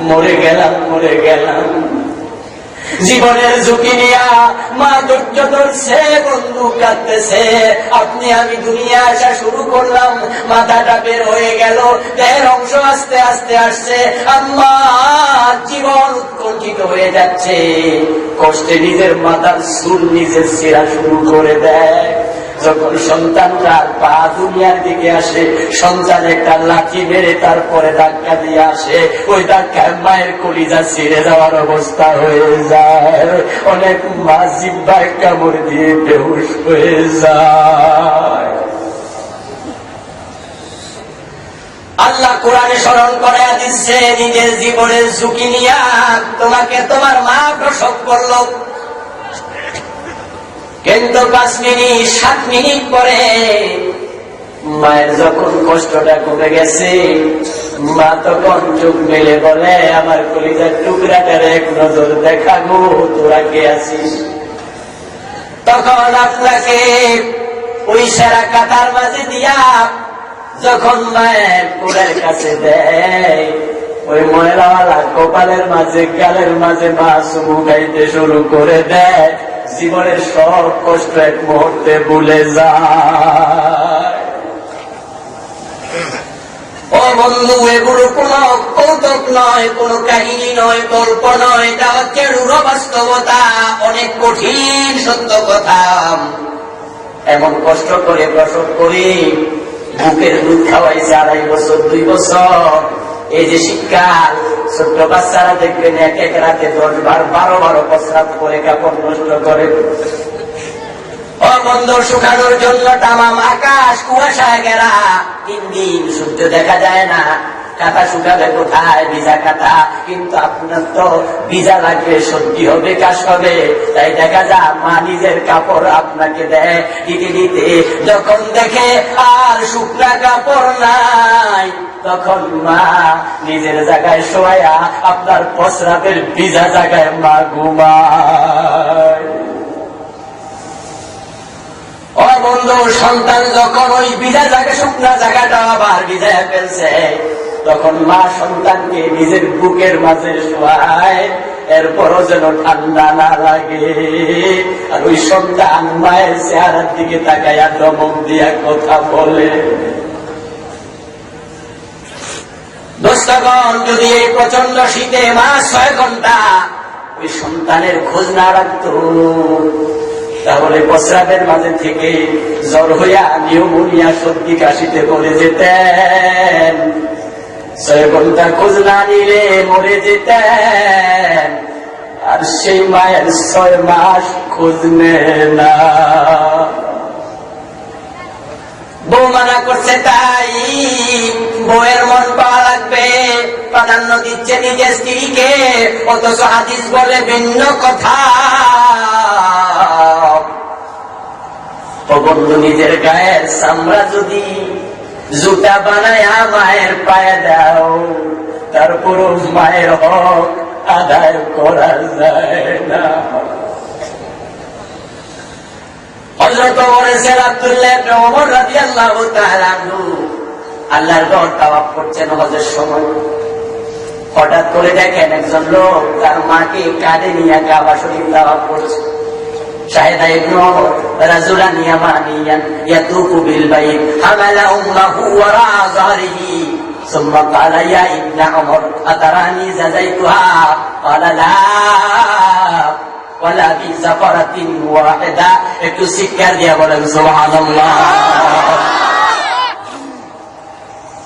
Speaker 2: মরে গেলাম, মরে গেলাম। জীবনের ঝুঁকি নিয়া মা ধৈর্য ধরছে, বন্ধু কাঁদতেছে। আপনি আমি দুনিয়া আসা শুরু করলাম, মাথাটা বের হয়ে গেল, দেহের অংশ আস্তে আস্তে আসছে, আম্মা জীবন উৎকণ্ঠিত হয়ে যাচ্ছে। কষ্টে নিজের মাথার চুল নিজের ছেঁড়া শুরু করে দেয়। যখন সন্তানটার পা দুনিয়ার দিকে আসে, সন্তান একটা লাঠি মেরে তারপরে ধাক্কা দিয়ে আসে। ওই ধাক্কায় মায়ের কলিজা ছিঁড়ে যাওয়ার অবস্থা হয়ে যায়। অনেক মা জিহ্বায় কামড় দিয়ে বেহুশ হয়ে যায়। আল্লাহ কোরআনে স্মরণ করায়া দিচ্ছে, নিজের জীবনের ঝুঁকি নিয়া তোমাকে তোমার মা প্রসব করলো, কিন্তু 5 মিনিট 7 মিনিট পরে মায়ের যখন কষ্টটা কমে গেছে, মা তখন চোখ মেলে বলে, আমার কলিজার টুকরাটারে এক নজর দেখা গো, তোরা কে আছিস? তখন আপনাকে ওই সারা কাঁথার মাঝে দিয়া যখন মায়ের কোলের কাছে দেয়, ওই ময়লাওয়ালা কপালের মাঝে, গালের মাঝে মা চুমু খাইতে শুরু করে দেয়। জীবনের সব কষ্ট এক মুহূর্তে ভুলে যায়। ও বন্ধু, এগুলো কোন কৌতুক নয়, কোন কাহিনী নয়, গল্প নয়, এটা হচ্ছে রূঢ় বাস্তবতা, অনেক কঠিন সত্য কথা। এমন কষ্ট করে প্রসব করি, বুকের দুধ খাওয়াইছে 2.5 বছর 2 বছর। এই যে শীতকাল, ছোট্ট বাচ্চারা দেখবেন এক এক রাতে 10 বার 12 প্রস্রাব করে কাপড় নষ্ট করে। বন্ধ শুকানোর জন্য তামাম আকাশ কুয়াশায় ঘেরা, 3 দিন সূর্য দেখা যায় না। কাঁথা শুকাবে কোথায়? ভিজা কাঁথা। কিন্তু আপনার তো ভিজা লাগবে, সর্দি হবে, কাশ হবে, তাই দেখা যায় মা নিজের কাপড় আপনাকে দেয়। দিতে দিতে যখন দেখে আর শুকনা কাপড় নাই, তখন মা নিজের জায়গায় শোয়া, আপনার প্রস্রাবের ভিজা জায়গায় মা ঘুমায়। ও বন্ধু, সন্তান যখন ওই ভিজা জায়গা, শুকনা জায়গাটা আবার ভিজায় ফেলছে, তখন মা সন্তানকে নিজের বুকের মাঝে শোয়ায়, এরপরও যেন ঠান্ডা না লাগে। আর ওই সন্তান মায়ের চেহারার দিকে তাকাইয়া ধমক দিয়া কথা বলে। দোস্তগণ, যদি এই প্রচন্ড শীতে মা 6 ঘন্টা ওই সন্তানের খোঁজ না রাখতো, তাহলে প্রস্রাবের মাঝে থেকে জ্বর হইয়া নিউমোনিয়া সর্দি কাশিতে পড়ে যেতেন, 6 ঘন্টা খোঁজ না নিলে মরে যেতেন। আর সেই মায়ের 6 মাস খোঁজ নেয় না। বউ মানা করছে তাই বউয়ের মন পাওয়া লাগবে, প্রাধান্য দিচ্ছে নিজের স্ত্রীকে, অথচ হাদিস বলে ভিন্ন কথা। বন্ধু, নিজের গায়ের চামড়া যদি জুতা বানায়া মায়ের পায়ে দাও, তারপরও মায়ের হক আদায় করা যায় না। হযরত বলেছেন আব্দুল্লাহ ইবনে ওমর রাদিয়াল্লাহু তাআলা আনহু আল্লাহর ঘর তাওয়াফ করছেন হজের সময়। হঠাৎ করে দেখেন একজন লোক তার মাকে কাঁধে নিয়ে কাবা শরীফ তাওয়াফ করছে। শাহেদা ইবনে ওমর রাজুলান ইয়ামানিয়ান ইয়াতুফু বিল বাইত হামালা উম্মাহু ওয়ারা যাহরিহি ثم قال يا ابن عمر أتراني ززيتها قال لا ولا بزفرة واحدة। একটু শিক্ষার দিয়া বলেন সুবহানাল্লাহ।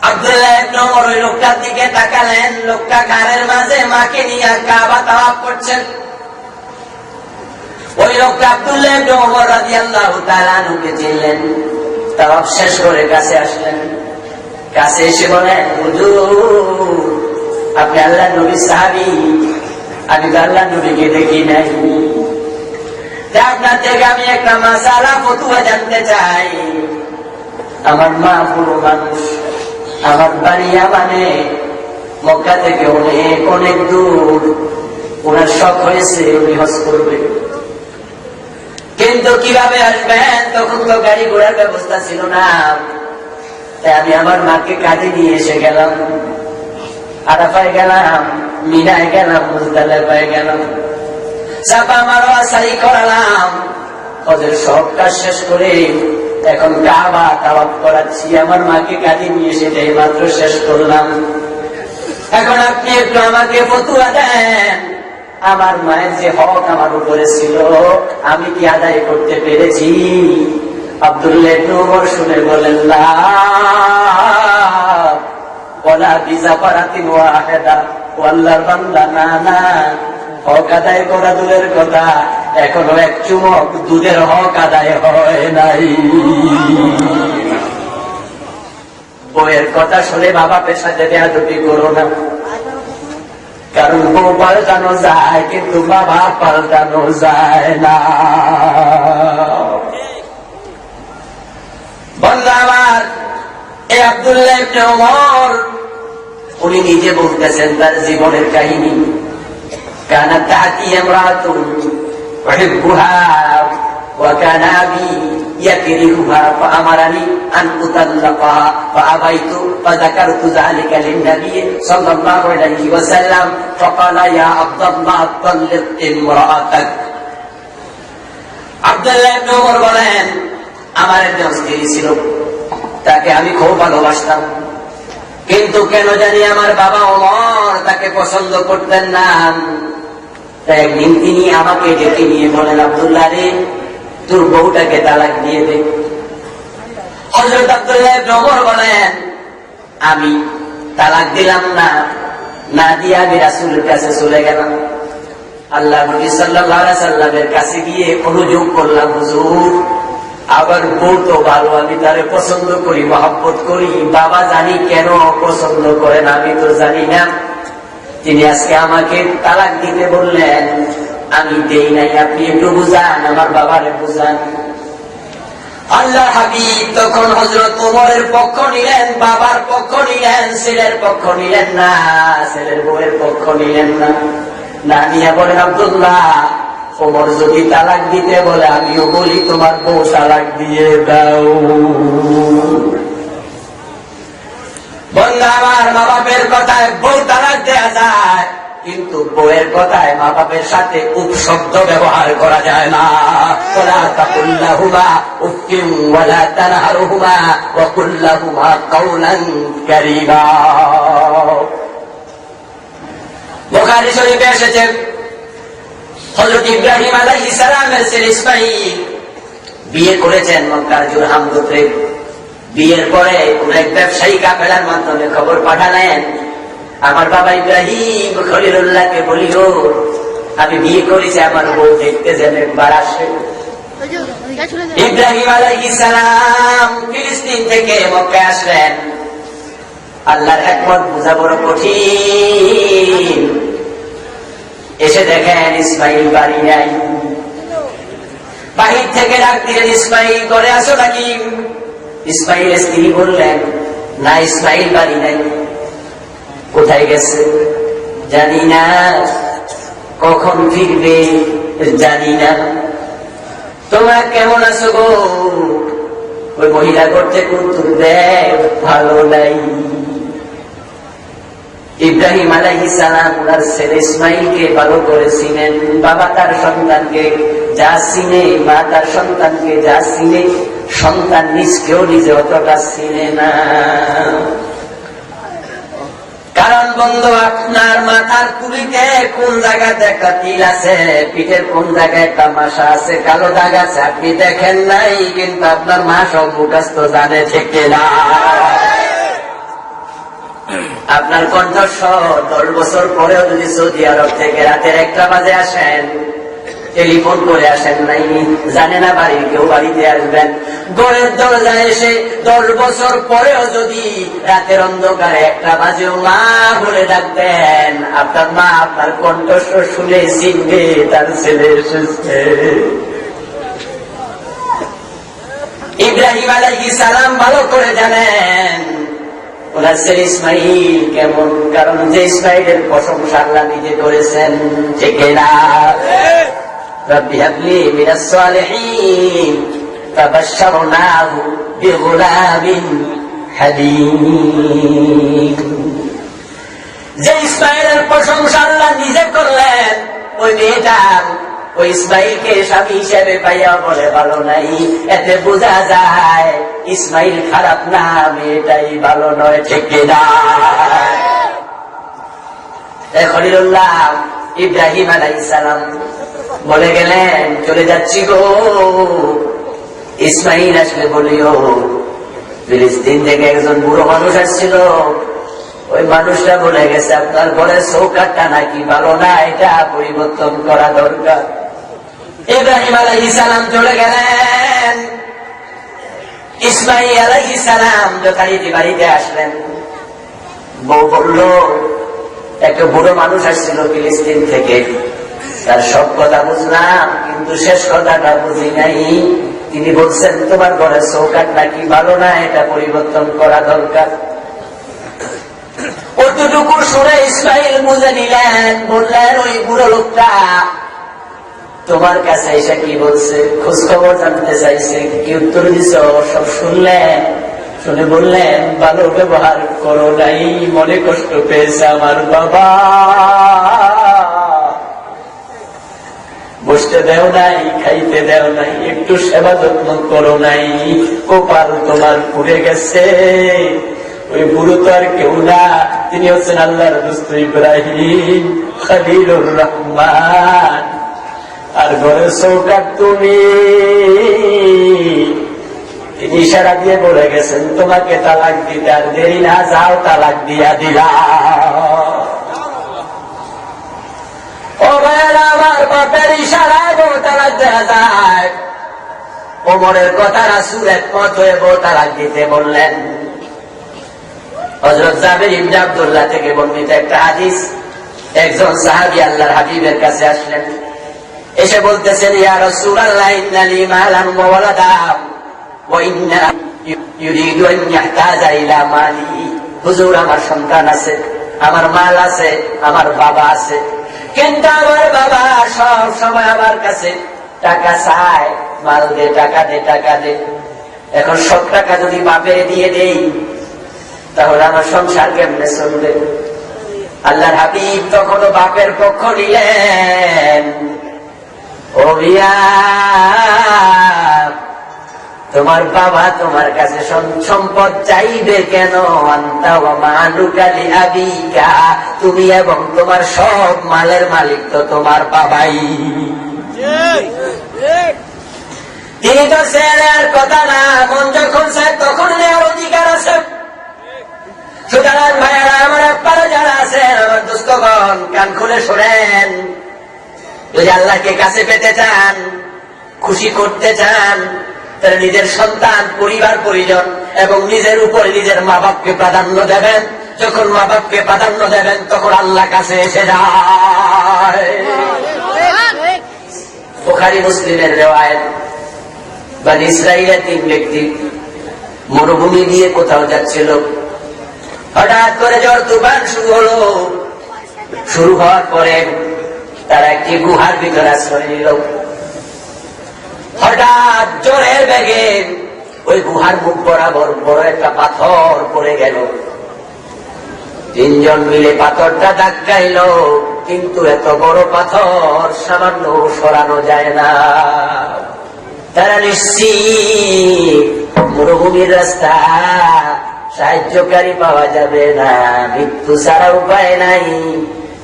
Speaker 2: আব্দুল্লাহ ইবনে ওমর ওই লোকটার দিকে তাকালেন, লোকটা ঘাড়ের মাঝে মাকে নিয়ে কাবা তাওয়াফ করছেন। ওই লোকটা আব্দুল্লাহ ইবনে ওমর রাদিয়াল্লাহু তাআলা আনহুকে চিনলেন। তাওয়াফ শেষ করে কাছে আসলেন, কাছে এসে বলেন, হুজুর আপনি আল্লাহর নবীর সাহাবী, আমি তো আল্লাহর নবীকে দেখি নাই। আপনার থেকে আমি একটা মাসালা ফতুয়া জানতে চাই। আমার মা বুড়ো মানুষ, আমার বাড়ি মানে মক্কা থেকে অনেক অনেক দূর, ওনার শখ হয়েছে উনি হজ করবে, কিন্তু কিভাবে আসবেন? তখন তো গাড়ি ঘোড়ার ব্যবস্থা ছিল না। তাই আমি আমার মাকে কাঁধে নিয়ে এসে গেলাম, আরাফায় গেলাম, মিনায় গেলাম, মুজদালিফায় গেলাম, চাপা মারোয়া সাই করালাম। হজের সব কাজ শেষ করে এখন কাবা তাওয়াফ করাচ্ছি, আমার মাকে কাঁধে নিয়ে এসে মাত্র শেষ করলাম। এখন আপনি একটু আমাকে ফতুয়া দেন, আমার মায়ের যে হক আমার উপরে ছিল আমি কি আদায় করতে পেরেছি? আব্দুল্লাহ ইবনে ওমর শুনে বলেন, লা ওয়ালা বিজাফারাতিন ওয়াহিদা, আল্লাহর বান্দা না না, হক আদায় করা দূরের কথা, এখনো এক চুমুক দুধের হক আদায় হয় নাই। বউয়ের কথা শুনে বাবা পেশাতে বেয়াদবি করো না, কারণ বউ পাল্টানো যায় কিন্তু বাবা পাল্টানো যায় না। বন্ধু আমার, এই আব্দুল্লাহ ইবনে ওমর উনি নিজে বলতেছেন তার জীবনের কাহিনী। কানাত তাতি ইমরাতুন উহিব্বুহা ওয়া কানা বি ইয়াকরিহুহা ফাআমারানি আন উতাল্লাকাহা ফাআবাইতু ফাযাকারতু যালিকা লিন-নবী সাল্লাল্লাহু আলাইহি ওয়াসাল্লাম ফাকালা ইয়া আব্দুল্লাহ তাল্লিক ইমরাআতাক। আব্দুল্লাহ ইবনে ওমর বলেন, আমার একজন স্ত্রী ছিল, তাকে আমি খুব ভালোবাসতাম, কিন্তু কেন জানি আমার বাবা ওমর তাকে পছন্দ করতেন না। তাই একদিন তিনি আমাকে ডেকে নিয়ে বলেন, আব্দুল্লাহ রে, তোর বউটাকে তালাক দিয়ে দে। হযরত আব্দুল্লাহ ইবনে ওমর বলেন, আমি তালাক দিলাম না, না দিয়ে আমি রাসূলের কাছে চলে গেলাম। আল্লাহ নবী সাল্লাল্লাহু আলাইহি সাল্লামের কাছে গিয়ে অভিযোগ করলাম, হুজুর আবার বউ তো ভালো, আমি তারে পছন্দ করি, মহব্বত করি, বাবা জানি কেন পছন্দ করেন আমি তো জানি না। তিনি আজকে আমাকে তালাক দিতে বললেন, আমি দেই নাই, আপনি একটু বুঝান, আমার বাবারে বুঝান। আল্লাহ হাবিব তখন হযরত ওমরের পক্ষ নিলেন, বাবার পক্ষ নিলেন, ছেলের পক্ষ নিলেন না, ছেলের বউয়ের পক্ষ নিলেন না। না নিয়ে বলেন, আব্দুল্লাহ, ওমর যদি তালাক দিতে বলে আমিও বলি তোমার বউ তালাক দিয়ে দাও। বন্ধু আমার, মা বাপের কথায় বউ তালাক দেয়া যায়, কিন্তু বউয়ের কথায় মা বাপের সাথে উপশব্দ ব্যবহার করা যায় না। ওয়ালা তাকুল লাহুমা উফফিন ওয়ালা তানহারহুমা ওয়া কুল লাহুমা কাওলান কারীমা। বুখারী শরীফে এসেছে, হযরত ইব্রাহিম আলাইহিস সালামের ছেলে ইসমাঈল বিয়ে করেছেন মক্কার জুরহাম গোত্রে। বিয়ের পরে কোন এক ব্যবসায়ী কাফেলার মাধ্যমে খবর পাঠালেন, আমার বাবা ইব্রাহিম খলিলুল্লাহকে বলিও আমি বিয়ে করেছি, আমার বউ দেখতে যেন একবার আসে। ইব্রাহিম আলাইহিস সালাম ফিলিস্তিন থেকে মক্কায় আসলেন। আল্লাহর হিকমত বোঝা বড় কঠিন। এসে দেখেন ইসমাঈল বাড়ি নাই। বাহির থেকে ডাক দিলেন, ইসমাঈল ঘরে আসো নাকি? ইসমাঈলের স্ত্রী বললেন, না ইসমাঈল বাড়ি নাই। কোথায় গেছে? জানি না। কখন ফিরবে? জানি না। তোমরা কেমন আছো গো? ওই মহিলা করতে কুতুব দেয়, ভালো নাই। ইব্রাহিম আলাইহিস সালাম ওনার ছেলে ইসমাঈলকে ভালো করে চিনেন। বাবা তার সন্তানকে যা চিনে, মা তার সন্তানকে যা চিনে, সন্তান নিজকেও নিজে অতটা চিনে না। কারণ বন্ধু, আপনার মাথার তুলিতে কোন জায়গাতে একটা তিল আছে, পিঠের কোন জায়গায় একটা মাসা আছে, কালো দাগ আছে, আপনি দেখেন নাই, কিন্তু আপনার মা সব মুখস্থ জানে, ঠিক না? আপনার কণ্ঠস্বর 10 বছর পরেও যদি সৌদি আরব থেকে রাতের 1টা বাজে আসেন, টেলিফোন করে আসেন নাই, জানে না বাড়ির কেউ বাড়িতে আসবেন, ঘরের দরজায় এসে 10 বছর পরেও যদি রাতের অন্ধকারে 1টা বাজেও মা বলে ডাকবেন, আপনার মা আপনার কণ্ঠস্বর শুনে চিনবে তার ছেলে এসেছে। ইব্রাহিম আলাইহিস সালাম ভালো করে জানেন ওনার ছেলে ইসমাঈল কেমন, কারণ যে ইসমাঈলের প্রশংসা আল্লাহ নিজে করেছেন, ঠিক না? রব্বি হাবলি মিনাস সালিহিন ফাবাশশারনাহু বিগুলামিন হালিম। যে ইসমাঈলের প্রশংসা আল্লাহ নিজে করলেন, ওই মেয়েটা ওই ইসমাঈলকে স্বামী হিসেবে পাইয়া বলে ভালো নাই। এতে বোঝা যায় ইসমাঈল খারাপ না, মেয়েটাই ভালো নয়, ঠিক না? খলিলুল্লাহ ইব্রাহিম আলাইহিস সালাম বলে গেলেন, চলে যাচ্ছি গো। ইসমাঈল আসলে বলিও ফিলিস্তিন থেকে একজন বুড়ো মানুষ আসছিল, ওই মানুষটা বলে গেছে আপনার ঘরের চৌকাঠটা নাকি ভালো না, এটা পরিবর্তন করা দরকার। ইব্রাহিম আলাইহিস সালাম চলে গেলেন। ইসমাঈল আলাইহিস সালাম যথারীতি বাড়িতে আসলেন। বউ বলল, একটা বুড়ো মানুষ আসছিল ফিলিস্তিন থেকে, তার সব কথা বুঝলাম কিন্তু শেষ কথাটা বুঝি নাই। তিনি বলছেন তোমার ঘরের চৌকাঠ নাকি ভালো না, এটা পরিবর্তন করা দরকার। অতটুকু শুনে ইসমাঈল বুঝে নিলেন। বললেন, ওই বুড়ো লোকটা তোমার কাছে এসে কি বলছে? খোঁজ খবর জানতে চাইছে। কি উত্তর দিছ? সব শুনলেন। শুনে বললেন, ভালো ব্যবহার করো নাই, মনে কষ্ট পেয়েছে আমার বাবা, বসতে দেও নাই, খাইতে দেও নাই, একটু সেবা যত্ন করো নাই, কপাল তোমার পুড়ে গেছে। ওই বুড়ো তো আর কেউ না, তিনি হচ্ছেন আল্লাহর দোস্ত ইব্রাহিম খলিলুর রহমান। আর ঘরের চৌকাঠ তুমি। তিনি ইশারা দিয়ে বলে গেছেন তোমাকে তালাক দিতে আর দেরি না, যাও তালাক দিয়া দিলা। ও ভাইয়েরা আমার, বাপের ইশারায় বউ তালাক দেওয়া যায়। ওমরের কথা রাসূল একমত হয়ে বউ তালাক দিতে বললেন। হযরত জাবের ইবনে আব্দুল্লাহ থেকে বর্ণিত একটা হাদিস, একজন সাহাবী আল্লাহর হাবিবের কাছে আসলেন। এসে বলতেছেন, ইয়া রাসূলুল্লাহ ইন্না লি মালান ওয়া ওয়ালাদান ওয়া ইন্না ইউরিদু আন ইয়াহতাজা ইলা মালি। হুজুর, আমার সন্তান আছে, আমার মাল আছে, আমার বাবা আছে, কিন্তু আমার বাবা সব সময় আমার কাছে টাকা চায়, মাল দে, টাকা দে, টাকা দে। এখন সব টাকা যদি বাপের দিয়ে দেই তাহলে আমার সংসার কেমনে চলবে? আল্লাহর হাবিব তখনও বাপের পক্ষ নিলেন। ও মিয়া, তোমার বাবা তোমার কাছে সম্পদ চাইবে কেন? আনতা ওয়া মালুকা লিআবিকা, তুমি এবং তোমার সব মালের মালিক তো তোমার বাবাই। তিনি তো ছেলের কথা না, মন যখন চায় তখন নেওয়ার অধিকার আছে। সুতরাং ভাইয়ারা, আমার আপনারা যারা আছেন, আমার দোস্তগণ, কান খুলে শোনেন। যদি আল্লাহকে কাছে পেতে চান, খুশি করতে চান, তাহলে নিজের সন্তান, পরিবার পরিজন এবং নিজের উপরে নিজের মা বাপকে প্রাধান্য দেবেন। যখন মা বাপকে প্রাধান্য দেবেন, তখন আল্লাহ কাছে এসে যায়। বুখারী মুসলিমের রিওয়ায়াত, বনী ইসরাইলের 3 ব্যক্তি মরুভূমি দিয়ে কোথাও যাচ্ছিল। হঠাৎ করে ঝড় তুফান শুরু হলো। শুরু হওয়ার পরে তারা একটি গুহার ভিতরে আশ্রয় নিল। হঠাৎ জোরের বেগে ওই গুহার মুখ বরাবর বড় একটা পাথর পড়ে গেল। 3 জন মিলে পাথরটা ধাক্কাইল, কিন্তু এত বড় পাথর সামান্য সরানো যায় না। তারা নিশ্চিত মরুভূমির রাস্তা, সাহায্যকারী পাওয়া যাবে না, মৃত্যু ছাড়া উপায় নাই।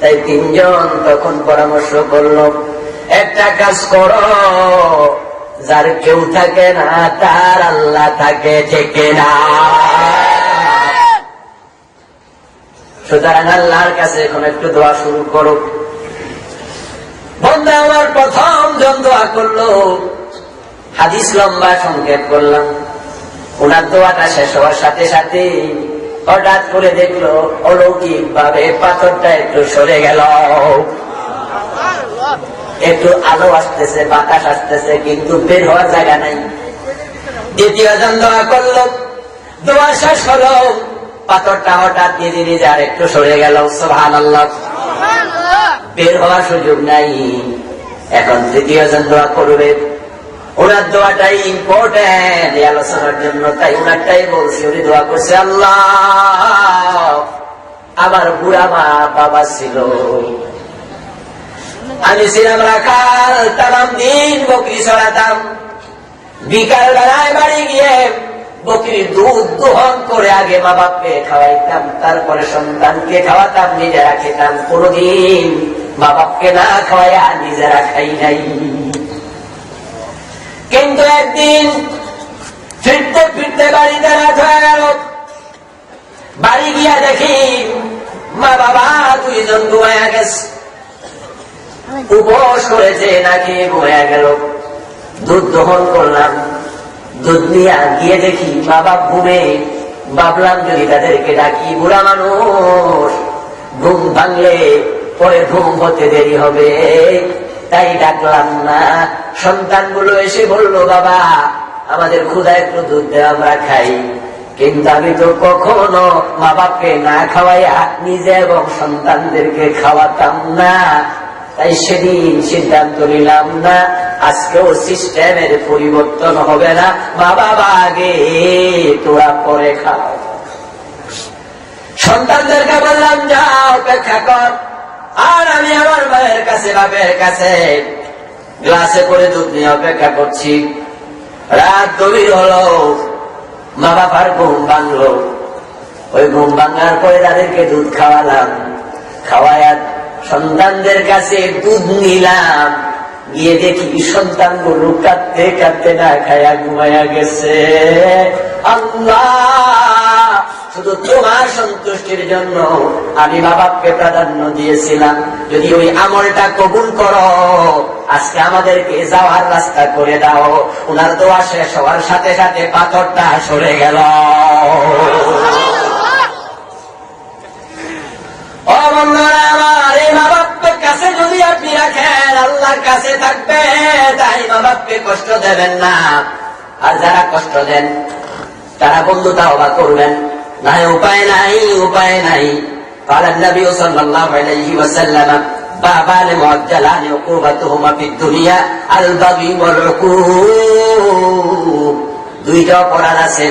Speaker 2: তাই 3 জন তখন পরামর্শ করল, একটা কাজ করো, যার কেউ থাকে না তার আল্লাহ থাকে, ঠিক না? সুতরাং আল্লাহর কাছে এখন একটু দোয়া শুরু করো। বন্ধু আমার প্রথম জন দোয়া করলো, হাদিস লম্বা সংক্ষেপ করলাম। ওনার দোয়াটা শেষ হওয়ার সাথে সাথে হঠাৎ করে দেখলো অলৌকিক ভাবে পাথরটা একটু সরে গেল। একটু আলো আসতেছে, বাতাস আসতেছে, কিন্তু বের হওয়ার জায়গা নাই। দ্বিতীয় জন দোয়া করলো, দোয়া শেষ হলো, পাথরটা হঠাৎ নিজে নিজে আর একটু সরে গেল। সুবহানাল্লাহ। বের হওয়ার সুযোগ নাই। এখন তৃতীয় জন দোয়া করবে। ওনার দোয়াটাই ইম্পর্টেন্ট এই আলোচনার জন্য, তাই ওনারটাই বলছি। উনি দোয়া করছে, আল্লাহ, আমার বুড়া মা বাবা ছিল, আমি ছিলাম রাখাল, তামাম দিন বকরি চড়াতাম, বিকাল বেলায় বাড়ি গিয়ে বকরির দুধ দোহন করে আগে মা বাপকে খাওয়াইতাম, তারপরে সন্তানকে খাওয়াতাম, নিজেরা খেতাম। কোনদিন মা বাপকে না খাওয়াইয়া নিজেরা খাই নাই। কিন্তু একদিন ফিরতে ফিরতে বাড়িতে রাত হয়ে গেল। বাড়ি গিয়া দেখি মা বাবা 2 জন ঘুমায়া গেছে। উপোস করেছে, নাকি ঘুমায়া গেল। দুধ দহন করলাম, দুধ নিয়ে গিয়ে দেখি মা বাপ ঘুমে। ভাবলাম যদি তাদেরকে ডাকি, বুড়া মানুষ, ঘুম ভাঙলে পরে ঘুম হতে দেরি হবে, তাই ডাকলাম না। সন্তানগুলো এসে বলল, বাবা, আমাদের ক্ষুধা, একটু দুধ দেয়, আমরা খাই। কিন্তু আমি তো কখনো মা বাপকে না খাওয়াইয়া নিজে এবং সন্তানদেরকে খাওয়াতাম না। তাই সেদিন সিদ্ধান্ত নিলাম, না, আজকেও সিস্টেমের পরিবর্তন হবে না। মা বাবা আগে, তোরা পরে খাও। সন্তানদেরকে বললাম, যাও অপেক্ষা কর। আর আমি আমার মায়ের কাছে, বাপের কাছে গ্লাসে করে দুধ নিয়ে অপেক্ষা করছি। রাত গভীর হলো, মা বাবার ঘুম ভাঙলো। ওই ঘুম ভাঙার পরে তাদেরকে দুধ খাওয়ালাম। খাওয়ায়া সন্তানদের কাছে দুধ নিলাম। গিয়ে দেখি সন্তানগুলো কাঁদতে কাঁদতে না খায়া ঘুমায়া গেছে। আল্লাহ, শুধু তোমার সন্তুষ্টির জন্য আমি মা বাপকে প্রাধান্য দিয়েছিলাম। যদি ওই আমলটা কবুল করো, আজকে আমাদেরকে যাওয়ার রাস্তা করে দাও। ওনার দোয়া শেষ হওয়ার সাথে সাথে পাথরটা সরে গেল। ও বন্ধুরা আমার, এই মা বাপের কাছে যদি আপনি রাখেন, আল্লাহর কাছে থাকবে। তাই মা বাপকে কষ্ট দেবেন না। আর যারা কষ্ট দেন, তারা বন্ধু তাওবা করবেন। না, উপায় নাই, উপায় নাই। قال النبي صلى الله عليه وسلم بابان معجلان عقوبتهما في الدنيا البغي والعقوق। 2টা অপরাধ আছে,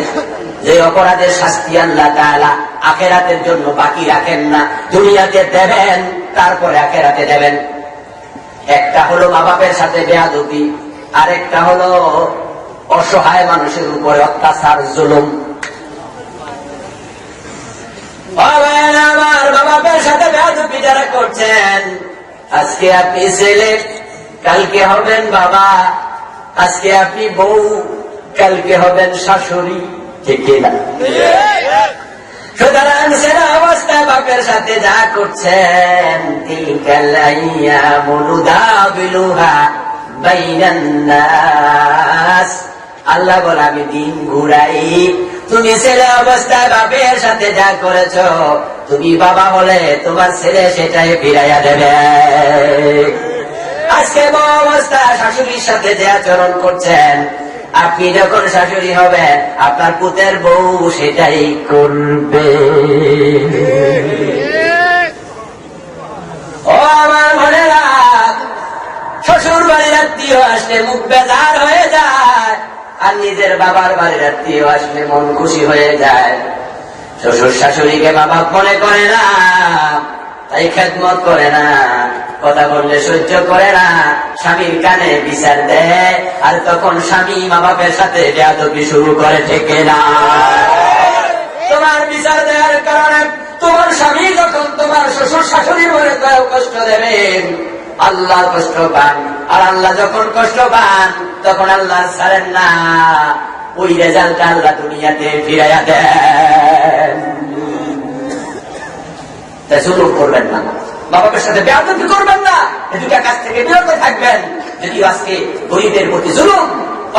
Speaker 2: যে অপরাধের শাস্তি আল্লাহ তাআলা আখিরাতের জন্য বাকি রাখেন না। দুনিয়াতে দেবেন, তারপরে আখিরাতে দেবেন। একটা হলো মা বাপের সাথে বেয়াদবি, আরেকটা হলো অসহায় মানুষের উপরে অত্যাচার জুলুম। আমার বাবা বাপের সাথে বেয়াদবি যারা করছেন, আজকে আপনি ছেলে, কালকে হবেন বাবা, আজকে আপনি বউ, কালকে হবেন শাশুড়ি, ঠিক না? সুতরাং সেরা অবস্থায় বাপের সাথে যা করছেন, আল্লাহ বলে আমি দিন ঘুরাই। তুমি ছেলে অবস্থায় বাপের সাথে যা করেছ, তুমি বাবা হলে তোমার ছেলে সেটাই ফিরাইয়া দেবে। আজকে বউ অবস্থায় শাশুড়ির সাথে যে আচরণ করছেন, আপনি যখন শাশুড়ি হবেন আপনার পুতের বউ সেটাই করবে। ও আমার বোনেরা, শ্বশুর বাড়ির আত্মীয় আসলে মুখ বেজার হয়ে যায়, আর নিজের বাবার বাড়ির আত্মীয় আসলে মন খুশি হয়ে যায়। শ্বশুর শাশুড়িকে বাবা মনে করে না, তাই খেদমত করে না, কথা বললে সহ্য করে না, স্বামীর কানে বিচার দেয়, আর তখন স্বামী মা বাপের সাথে বেয়াদবি শুরু করে, ঠিক না? তোমার বিচার দেওয়ার কারণে তোমার স্বামী যখন তোমার শ্বশুর শাশুড়ির মনে কষ্ট দেবেন, আল্লাহ কষ্ট পান, আর আল্লাহ যখন কষ্ট পান তখন আল্লাহ ছাড়েন না, ওই রেজাল্টটা আল্লাহ দুনিয়াতে ফিরাইয়া দেন। তাই জুলুম করবেন না, বাবার সাথে বেয়াদবি করবেন না, এই দুটা কাজ থেকে বিরত থাকবেন। যদিও আজকে গরিবের প্রতি জুলুম,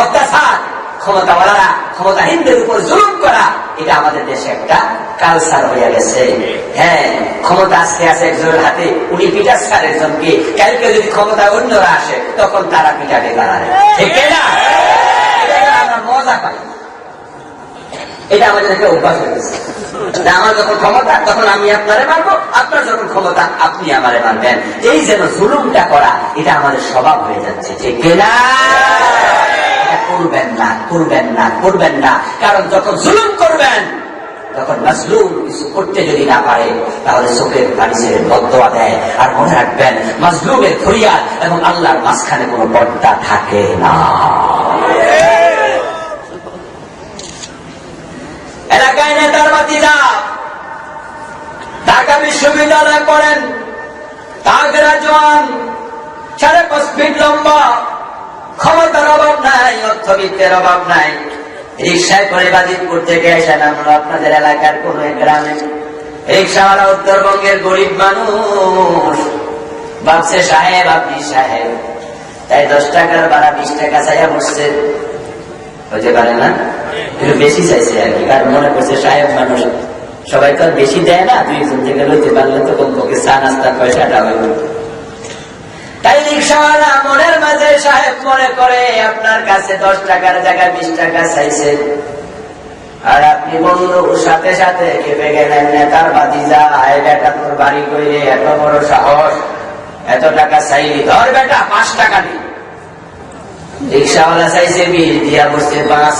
Speaker 2: অত্যাচার, ক্ষমতাওয়ালারা ক্ষমতাহীনদের উপর জুলুম করা, এটা আমাদের দেশে একটা কালচার হয়ে গেছে। হ্যাঁ, ক্ষমতা আজকে আছে একজনের হাতে, উনি পিটাচ্ছে আরেকজনকে, কালকে যদি ক্ষমতা অন্যরা আসে তখন তারা পিটাকে দাঁড়ায়, ঠিক না? আমরা মজা পাই, এটা আমাদের একটা অভ্যাস হয়ে গেছে। আমার যখন ক্ষমতা তখন আমি আপনারে মারবো, আপনার যখন ক্ষমতা আপনি আমারে মারবেন, এই যেন জুলুমটা করা, এটা আমাদের স্বভাব হয়ে যাচ্ছে, ঠিক না? করবেন না, করবেন না, করবেন না। কারণ যখন জুলুম করবেন তখন মাজলুম কিছু করতে যদি না পারে, তাহলে চোখের পানি ছেড়ে বদদোয়া দেয়। আর মনে রাখবেন, মাজলুমের ফরিয়াদ এবং আল্লাহর মাঝখানে কোনো পর্দা থাকে না। এলাকায় নেতার ভাতিজা ঢাকা বিশ্ববিদ্যালয়ে পড়েন, তাগরা জওয়ান, 5.5 ফিট লম্বা, ক্ষমতার অভাব নাই, অর্থবিত্তের অভাব নাই। রিক্সায় করে বাজিতপুর থেকে এসে নামলো আপনাদের এলাকার কোন গ্রামে। রিক্সাওয়ালা উত্তরবঙ্গের গরিব মানুষ, ভাবছে সাহেব আপনি সাহেব, তাই 10 টাকার ভাড়া 20 টাকা চাইয়া বসছে। হতে পারে না, একটু বেশি চাইছে আর কি, কারণ মনে করছে সাহেব মানুষ, সবাই তো আর বেশি দেয় না, 2 জন থেকে লইতে পারলে তো কমপক্ষে চা নাস্তার পয়সাটা হইল। তাই রিক্সাওয়ালা মনের মাঝে সাহেব মনে করে আপনার কাছে 10 টাকার জায়গায় 20 টাকা চাইছে, আর আপনি বন্ধুর সাথে সাথে খেপে গেলেন। নেতার ভাতিজা, আয় বেটা তোর বাড়ি কইরে এত বড় সাহস, এত টাকা চাইলি, ধর বেটা 5 টাকা দিই। রিক্সাওয়ালা চাইছে 20, দিয়া বসছে 5।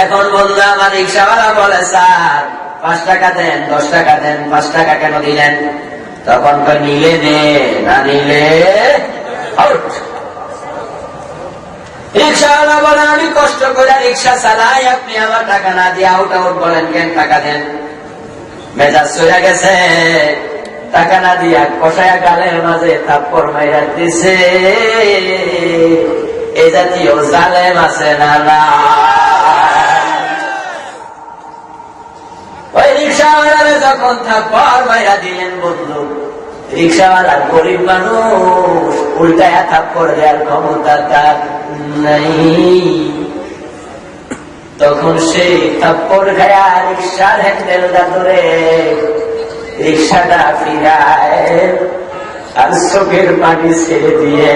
Speaker 2: এখন বন্ধু আমার রিক্সাওয়ালা বলে, স্যার 5 টাকা দেন, 10 টাকা দেন, 5 টাকা কেন দিলেন? তখন তো নিলে নে, না নিলে আউট। রিক্সাওয়ালা বলে, আমি কষ্ট করে রিক্সা চালাই, আপনি আমার টাকা না দিয়ে আউট আউট বলেন কেন? টাকা দেন। মেজাজ চলে গেছে, টাকা না দিয়া কষায়া গালের মাঝে থাপ্পড় মাইরা দিছে। এই জাতীয় জালেম আছে না? না। ওই রিক্সাওয়ালারে যখন থাপ্পড় মাইরা দিলেন বন্ধু, রিক্সাওয়ালা গরিব মানুষ, উল্টায়া থাপ্পড় দেওয়ার ক্ষমতা তার নাই। তখন সেই থাপ্পড় খায়া রিক্সার হ্যান্ডেলটা ধরে রিক্সাটা ফিরায়, আর চোখের পানি ছেড়ে দিয়ে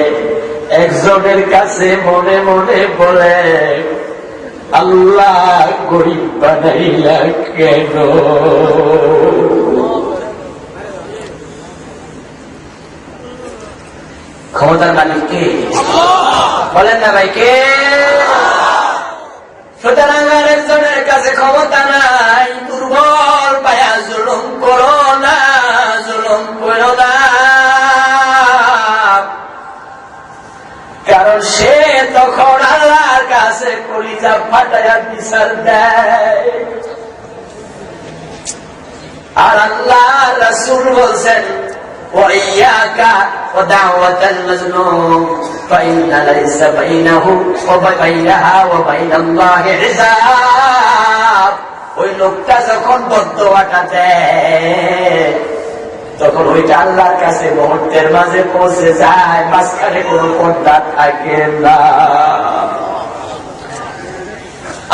Speaker 2: একজনের কাছে মনে মনে বলে, আল্লাহ গরিব বানাইলা কেন? ক্ষমতার মালিক কে? বলেন না ভাই, কে? সুতরাং আরেকজনের কাছে ক্ষমতা নাই, দুর্বল পায়া জুলুম করো না, জুলুম করো না। কারণ সে তখন আল্লাহর আছে কলিজা ফাটায়া বিচার দেয়। আর আল্লাহ রাসূল বলছেন ওয়াইয়াকা ওয়া দাওয়াতাল মাজলুম ফাইন্না লাইসা বাইনাহু ওয়া বাইনাহা ওয়া বাইনাল্লাহি হিসাব। ওই লোকটা যখন বদদোয়াটা দেয় তখন ওইটা আল্লাহর কাছে মুহূর্তের মাঝে পৌঁছে যায়, মাঝখানে কোনো পর্দা থাকে না।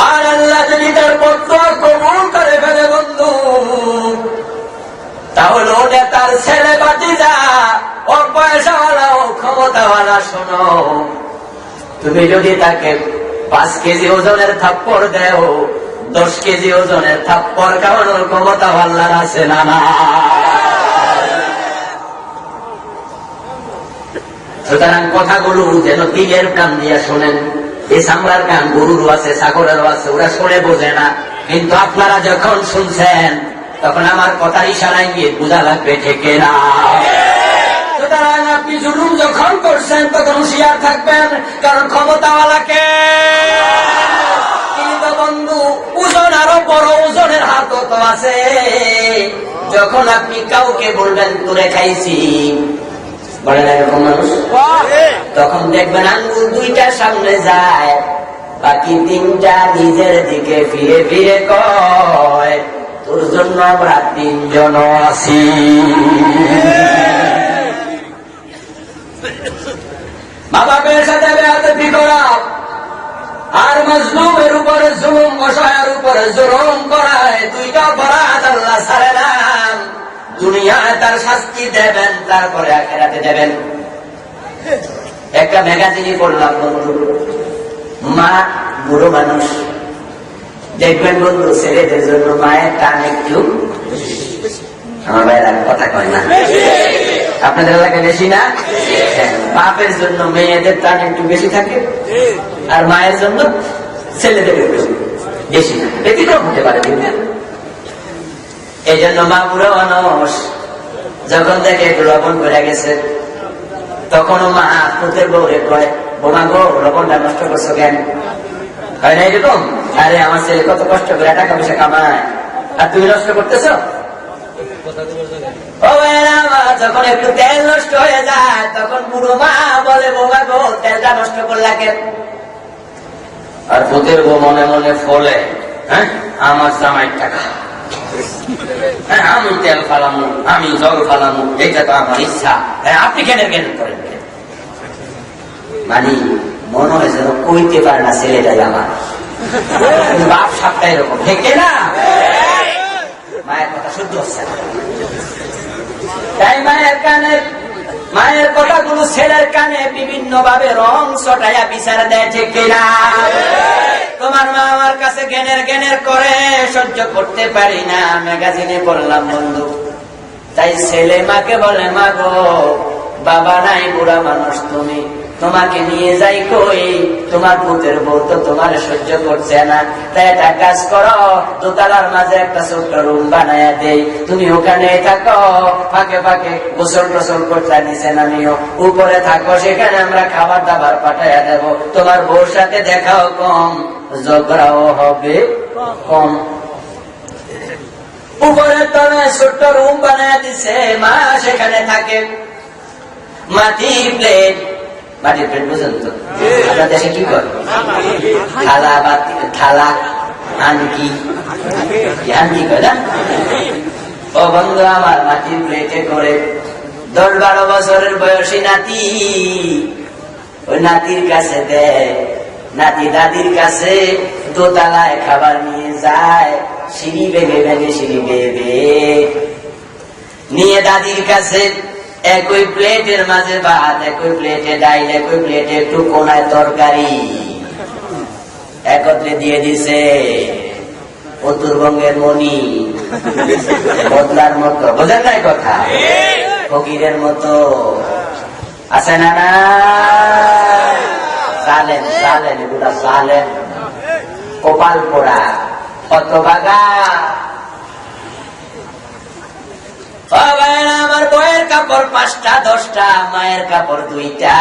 Speaker 2: আর আল্লাহ যদি তার বদদোয়া কবুল করে ফেলে বন্ধু, তাহলে ও নেতার ছেলে ভাতিজা, ও পয়সাওয়ালা, ও ক্ষমতাওয়ালা, শোনো, তুমি যদি তাকে 5 কেজি ওজনের থাপ্পড় দেও, 10 কেজি ওজনের থাপ্পড় খাওয়ানোর ক্ষমতা আল্লাহর আছে না? না। সুতরাং কথাগুলো যেন দিলের কান দিয়া শোনেন। এই চামড়ার কান গরুরও আছে, ছাগলেরও আছে, ওরা শুনে বোঝে না। কিন্তু আপনারা যখন শুনছেন তখন আমার কথার ইশারায় গিয়ে বোঝা লাগবে, ঠিক না? সুতরাং আপনি জুলুম যখন করছেন তখন হুঁশিয়ার থাকবেন, কারণ ক্ষমতাওয়ালাকে কিন্তু বন্ধু ওজন আরো বড় ওজনের হাতও তো আছে। যখন আপনি কাউকে বলবেন তোরে খাইছি, বলে না এরকম মানুষ, তখন দেখবেন আঙ্গুল 2টা সামনে যায়, বাকি 3টা নিজের দিকে ফিরে ফিরে কয় তোর জন্য আমরা 3 জন আছি। মা বাপের সাথে বেয়াদবি করা আর মাজলুমের উপরে জুলুম, অসহায়ের উপরে জুলুম করায় 2টা অপরাধ আল্লাহ ছাড়ে না। দুনিয়ায় তার শাস্তি দেবেন, তারপরে আখিরাতে দেবেন। একটা ম্যাগাজিনে পড়লাম বন্ধু, মা বুড়ো মানুষ, দেখবেন বন্ধু ছেলেদের জন্য মায়ের টান একটু, আমার ভাইয়েরা কথা কয় না, আপনাদের এলাকায় বেশি না? বাপের জন্য মেয়েদের টান একটু বেশি থাকে, আর মায়ের জন্য ছেলেদের একটু বেশি না। ব্যতিক্রম হতে পারে। এই জন্য মা বুড়ো মানুষ যখন দেখে একটু লবণ করে গেছে, তখনও মা পুতের বউরে কয়, বোমা গো লবণটা নষ্ট করছো কেন? হয় না এরকম? আরে আমার ছেলে কত কষ্ট করে টাকা পয়সা কামায়, আর তুমি নষ্ট করতেছ? যখন একটু তেল নষ্ট হয়ে যায় তখন বুড়ো মা বলে, বোমা গো তেলটা নষ্ট করলা কেন? আর পুতের বউ মনে মনে ফলে, হ্যাঁ আমার জামাইয়ের টাকা, আমি তেল ফালামু, আমি জল ফালামু, এটা তো আমার ইচ্ছা, আপনি কেন কেন করেন? মানে মনে হয় যেন কইতে পারে না ছেলেটাই আমার, বাপ সাপটা এরকম, ঠিক না? মায়ের কথা শুদ্ধ হচ্ছে না, তাই মায়ের কথাগুলো ছেলের কানে বিভিন্ন ভাবে রং চটাইয়া বিচার দেয়, ঠিক না? তোমার মা আমার কাছে জ্ঞানের করে, সহ্য করতে পারি না। ম্যাগাজিনে পড়লাম বন্ধু, তাই ছেলে মাকে বলে, মা গো বাবা নাই, বুড়া মানুষ তুমি, তোমাকে নিয়ে যাই কই, তোমার পুতের বউ তো তোমার সহ্য করছে না, তাই একটা কাজ করো, দোতলার মাঝে একটা ছোট্ট রুম বানায়া দেই, তুমি ওখানে থাকো, ফাঁকে ফাঁকে গোসল টোসল করতে নিচে নামিও, উপরে থাকো, সেখানে আমরা খাবার দাবার পাঠাইয়া দেবো, তোমার বউর সাথে দেখাও কম, ঝগড়াও হবে কম। উপরের তলায় ছোট্ট রুম বানায়া দিছে, মা সেখানে থাকে। মাটির প্লেট বুঝেন তো আপনার দেশে কি করে? থালা আনকি করে না? ও বন্ধু আমার, মাটির প্লেটে করে 10-12 বছরের বয়সী নাতি, ওই নাতির কাছে দেয়, নাতি দাদির কাছে দোতলায় খাবার নিয়ে যায়, সিঁড়ি বেগে সিঁড়ি বেগে নিয়ে দাদির কাছে একই প্লেটের মাঝে ভাত, একই প্লেটে ডাইল, একই প্লেটে একটু কোনায় তরকারি একত্রে দিয়ে দিছে। উত্তরবঙ্গের মনি বদলার মতো, বোঝেন নাই কথা? ফকিরের মতো আছে না? না চালেন চালেন, এগুলা চালেন, কপাল পোড়া, কত বাগা। আমার বউয়ের কাপড় 5টা 10টা, মায়ের কাপড় 2টা,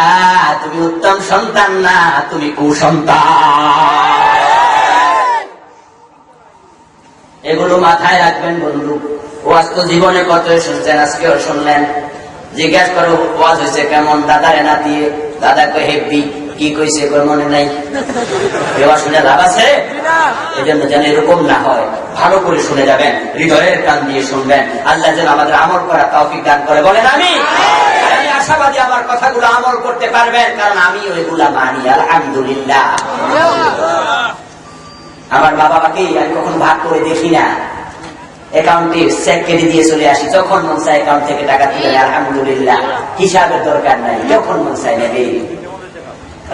Speaker 2: তুমি উত্তম সন্তান না, তুমি কুসন্তান। এগুলো মাথায় রাখবেন বন্ধু। ওয়াজ তো জীবনে কত শুনছেন, আজকেও শুনলেন। জিজ্ঞাসা করো ওয়াজ হয়েছে কেমন, দাদারে না দিয়ে, দাদা কই হেব্বি, কি কইছে কই মনে নাই। এবার শুনে লাভ আছে? এই জন্য যেন এরকম না হয়, ভালো করে শুনে যাবেন, হৃদয়ের কান দিয়ে শুনবেন। আল্লাহ যেন আমাদের আমল করা তৌফিক দান করে, বলেন আমি। আমি আশাবাদী আমার কথাগুলো আমল করতে পারবেন, কারণ আমি ওইগুলা মানি, আলহামদুলিল্লাহ। আমার মা বাবাকে আমি কখনো ভাগ করে দেখি না, অ্যাকাউন্টে চেক কেটে দিয়ে চলে আসি, যখন মন চায় অ্যাকাউন্ট থেকে টাকা তুলে, আলহামদুলিল্লাহ, হিসাবের দরকার নাই, যখন মন চায় নেবে।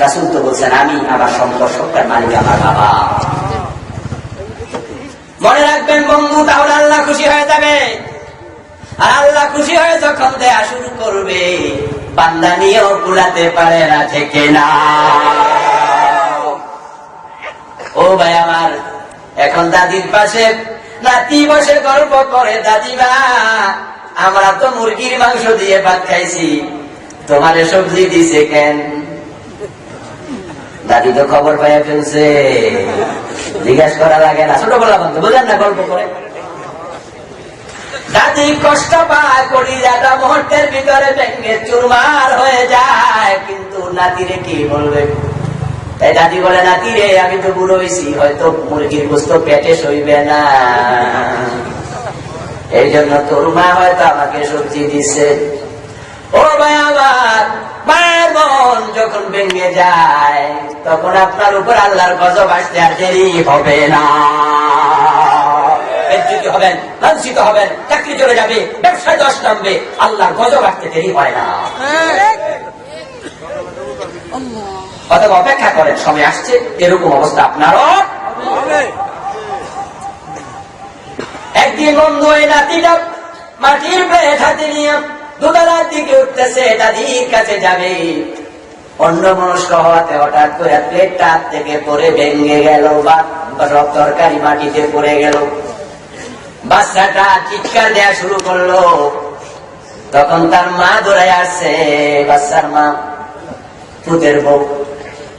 Speaker 2: রাসূল তো বলছেন আমি আমার সম্পদ সবটার মালিক আমার বাবা। মনে রাখবেন বন্ধু, তাহলে আল্লাহ খুশি হয়ে যাবে। আর আল্লাহ খুশি হয়ে যখন দেয়া শুরু করবে, বান্দা নিয়েও কুলাতে পারে না, ঠিক না? ও ভাই আমার, এখন দাদির পাশে নাতি বসে গল্প করে, দাদিমা আমরা তো মুরগির মাংস দিয়ে ভাত খাইছি, তোমারে সবজি দিছে কেন? দাদি তো খবর পাইয়া ফেলছে, জিজ্ঞাসা করা লাগে না, ছোটবেলা বন্ধু বুঝলেন না, গল্প করে। দাদি কষ্ট পায়, কলিজাটা মুহূর্তের ভিতরে ভেঙে চুরমার হয়ে যায়, কিন্তু নাতিরে কি বলবে? তাই দাদি বলে, নাতি রে আমি তো বুড়ো হয়েছি, হয়তো মুরগির গোস্ত পেটে সইবে না, এই জন্য তোর মা হয়তো আমাকে সবজি দিছে। ও ভাই আমার, মায়ের মন যখন ভেঙে যায়, তখন আপনার উপর আল্লাহর গজব আসতে আর দেরি হবে না। হবেন, লাঞ্ছিত হবেন, চাকরি চলে যাবে, ব্যবসায় দশ নামবে, আল্লাহর গজব আসতে দেরি হয় না। অথবা অপেক্ষা করেন, সময় আসছে, এরকম অবস্থা আপনারও। একদিন বন্ধু ওই নাতিটা মাটির প্লেট হাতে নিয়ে দুবেলার দিকে উঠতেছে, দাদির কাছে যাবে, অন্য মনস্ক হওয়াতে হঠাৎ করে প্লেটটা হাত থেকে পরে ভেঙে গেল, বা সব তরকারি মাটিতে পড়ে গেল। বাচ্চাটা চিৎকার দেয়া শুরু করলো, তখন তার মা দৌড়ায় আসছে, বাচ্চার মা পুতের বউ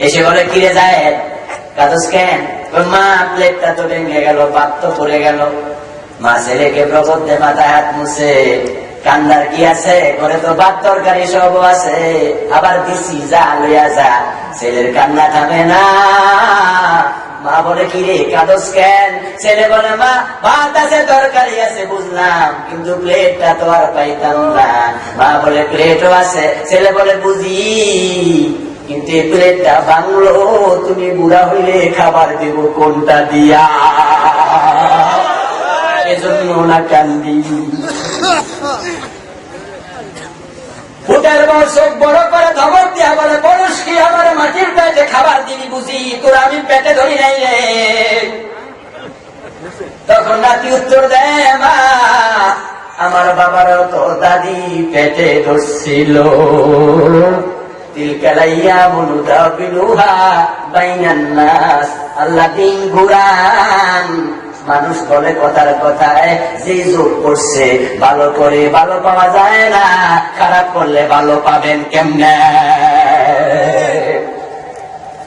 Speaker 2: এসে বলে, কিরে যায় কাদস কেন? মা প্লেটটা তো ভেঙে গেল, ভাত তো পড়ে গেল। মা ছেলেকে প্রবদ্ধে মাথায় হাত মুছে, কান্দার কি আছে, ঘরে তো ভাত তরকারি সব আছে, আবার দিছি, যা লইয়া যা। ছেলের কান্না থামে না। মা বলে, কিরে কাদস কেন? ছেলে বলে, মা ভাত আছে তরকারি আছে বুঝলাম, কিন্তু প্লেটটা তো আর পাইতাম না। মা বলে, প্লেটও আছে। ছেলে বলে, বুঝি, কিন্তু এই প্লেটটা ভাঙলো, তুমি বুড়া হইলে খাবার দেব কোনটা দিয়া? এজন্য না কান্দি। ফুটের বউ চোখ বড় করে ধমক দিয়া বলে, বলস কি আমার মাটির পেটে খাবার দিবি বুঝি, তোর আমি পেটে ধরি নাই রে। তখন নাতি উত্তর দেয়, মা আমার বাবারও তো দাদি পেটে ধরছিল, তিলকালাইয়া মুনুদা বিলুহা বাইনান নাস। আল্লাহ দিন ঘুরান, মানুষ বলে কথার কথায়, যে যোগ করছে ভালো করে ভালো পাওয়া যায় না, খারাপ করলে ভালো পাবেন কেমনে?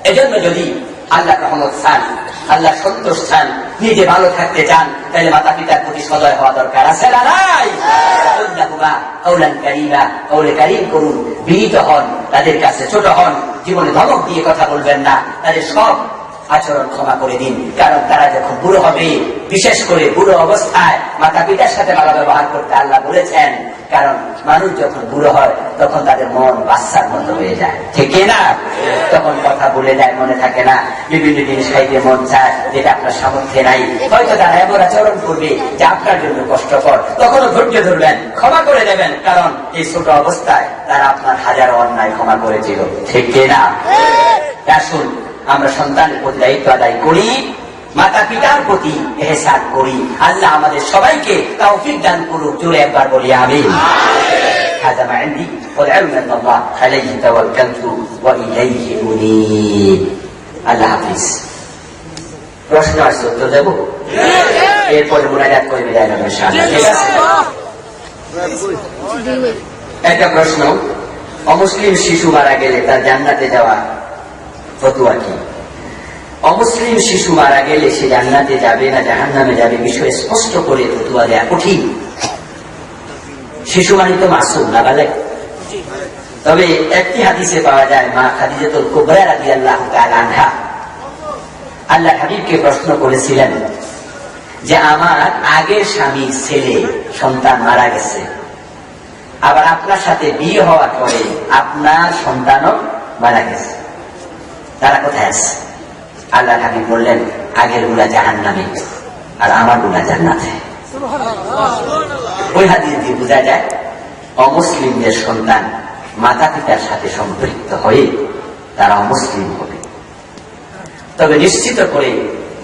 Speaker 2: এজন্য যদি আল্লাহ রহমত চান, আল্লাহ সন্তোষ চান, নিজে ভালো থাকতে চান, তাহলে মাতা পিতার প্রতি সদয় হওয়া দরকার আছে না নাই? কওলে কারীম করুন, বিনীত হন, তাদের কাছে ছোট হন, জীবনে ধমক দিয়ে কথা বলবেন না, তাদের সব আচরণ ক্ষমা করে দিন। কারণ তারা যখন বুড়ো হবে, বিশেষ করে বুড়ো অবস্থায় মাতা পিতার সাথে ভালো ব্যবহার করতে আল্লাহ বলেছেন। কারণ মানুষ যখন বুড়ো হয়, তখন তাদের মন বাচ্চার মতো হয়ে যায়, ঠিক না? তখন কথা বলে যায়, মনে থাকে না, বিভিন্ন জিনিস খাইতে মন চায়, যেটা আপনার সামর্থ্যে নাই। হয়তো তারা এমন আচরণ করবে যে আপনার জন্য কষ্টকর, তখনও ধৈর্য ধরবেন, ক্ষমা করে দেবেন, কারণ এই ছোট অবস্থায় তারা আপনার হাজারো অন্যায় ক্ষমা করেছিল, ঠিক না? আসুন আমরা সন্তানের প্রতি দায়িত্ব আদায় করি, মাতা পিতার প্রতি ইহসান করি। আল্লাহ আমাদের সবাইকে তৌফিক দান করুক, জোরে একবার বলি আমিন। হাযা মা ইনদি ওয়াল ইলমু ইনদাল্লাহ আলাইহি তাওয়াক্কালতু ওয়া ইলাইহি উনীব। আল্লাহ হাফেজ। প্রশ্ন আছে, উত্তর দেব, এরপরে মুনাজাত করে বিদায় নেব ইনশাআল্লাহ, ঠিক আছে? একটা প্রশ্ন, অমুসলিম শিশু মারা গেলে তার জান্নাতে যাওয়া ফতোয়া কি? অমুসলিম শিশু মারা গেলে সে জান্নাতে যাবে না জাহান্নামে যাবে বিষয়ে স্পষ্ট করে ফতোয়া দেয়া কঠিন। শিশু মানে তো মাসুম না বলে। তবে একটি হাদিসে পাওয়া যায়, মা খাদিজাতুল কুবরা রাদিয়াল্লাহু তাআলা আনহা আল্লাহ হাবিবকে প্রশ্ন করেছিলেন যে আমার আগের স্বামীর ছেলে সন্তান মারা গেছে, আবার আপনার সাথে বিয়ে হওয়ার পরে আপনার সন্তানও মারা গেছে, তারা কোথায় আছে? আল্লাহ হাবিব বললেন, আগের গুলা জাহান্নামে আর আমার গুলা জান্নাতে। ওই হাদিস দিয়ে বোঝা যায় অমুসলিমদের সন্তান মাতা পিতার সাথে সম্পৃক্ত হয়ে তারা অমুসলিম হবে। তবে নিশ্চিত করে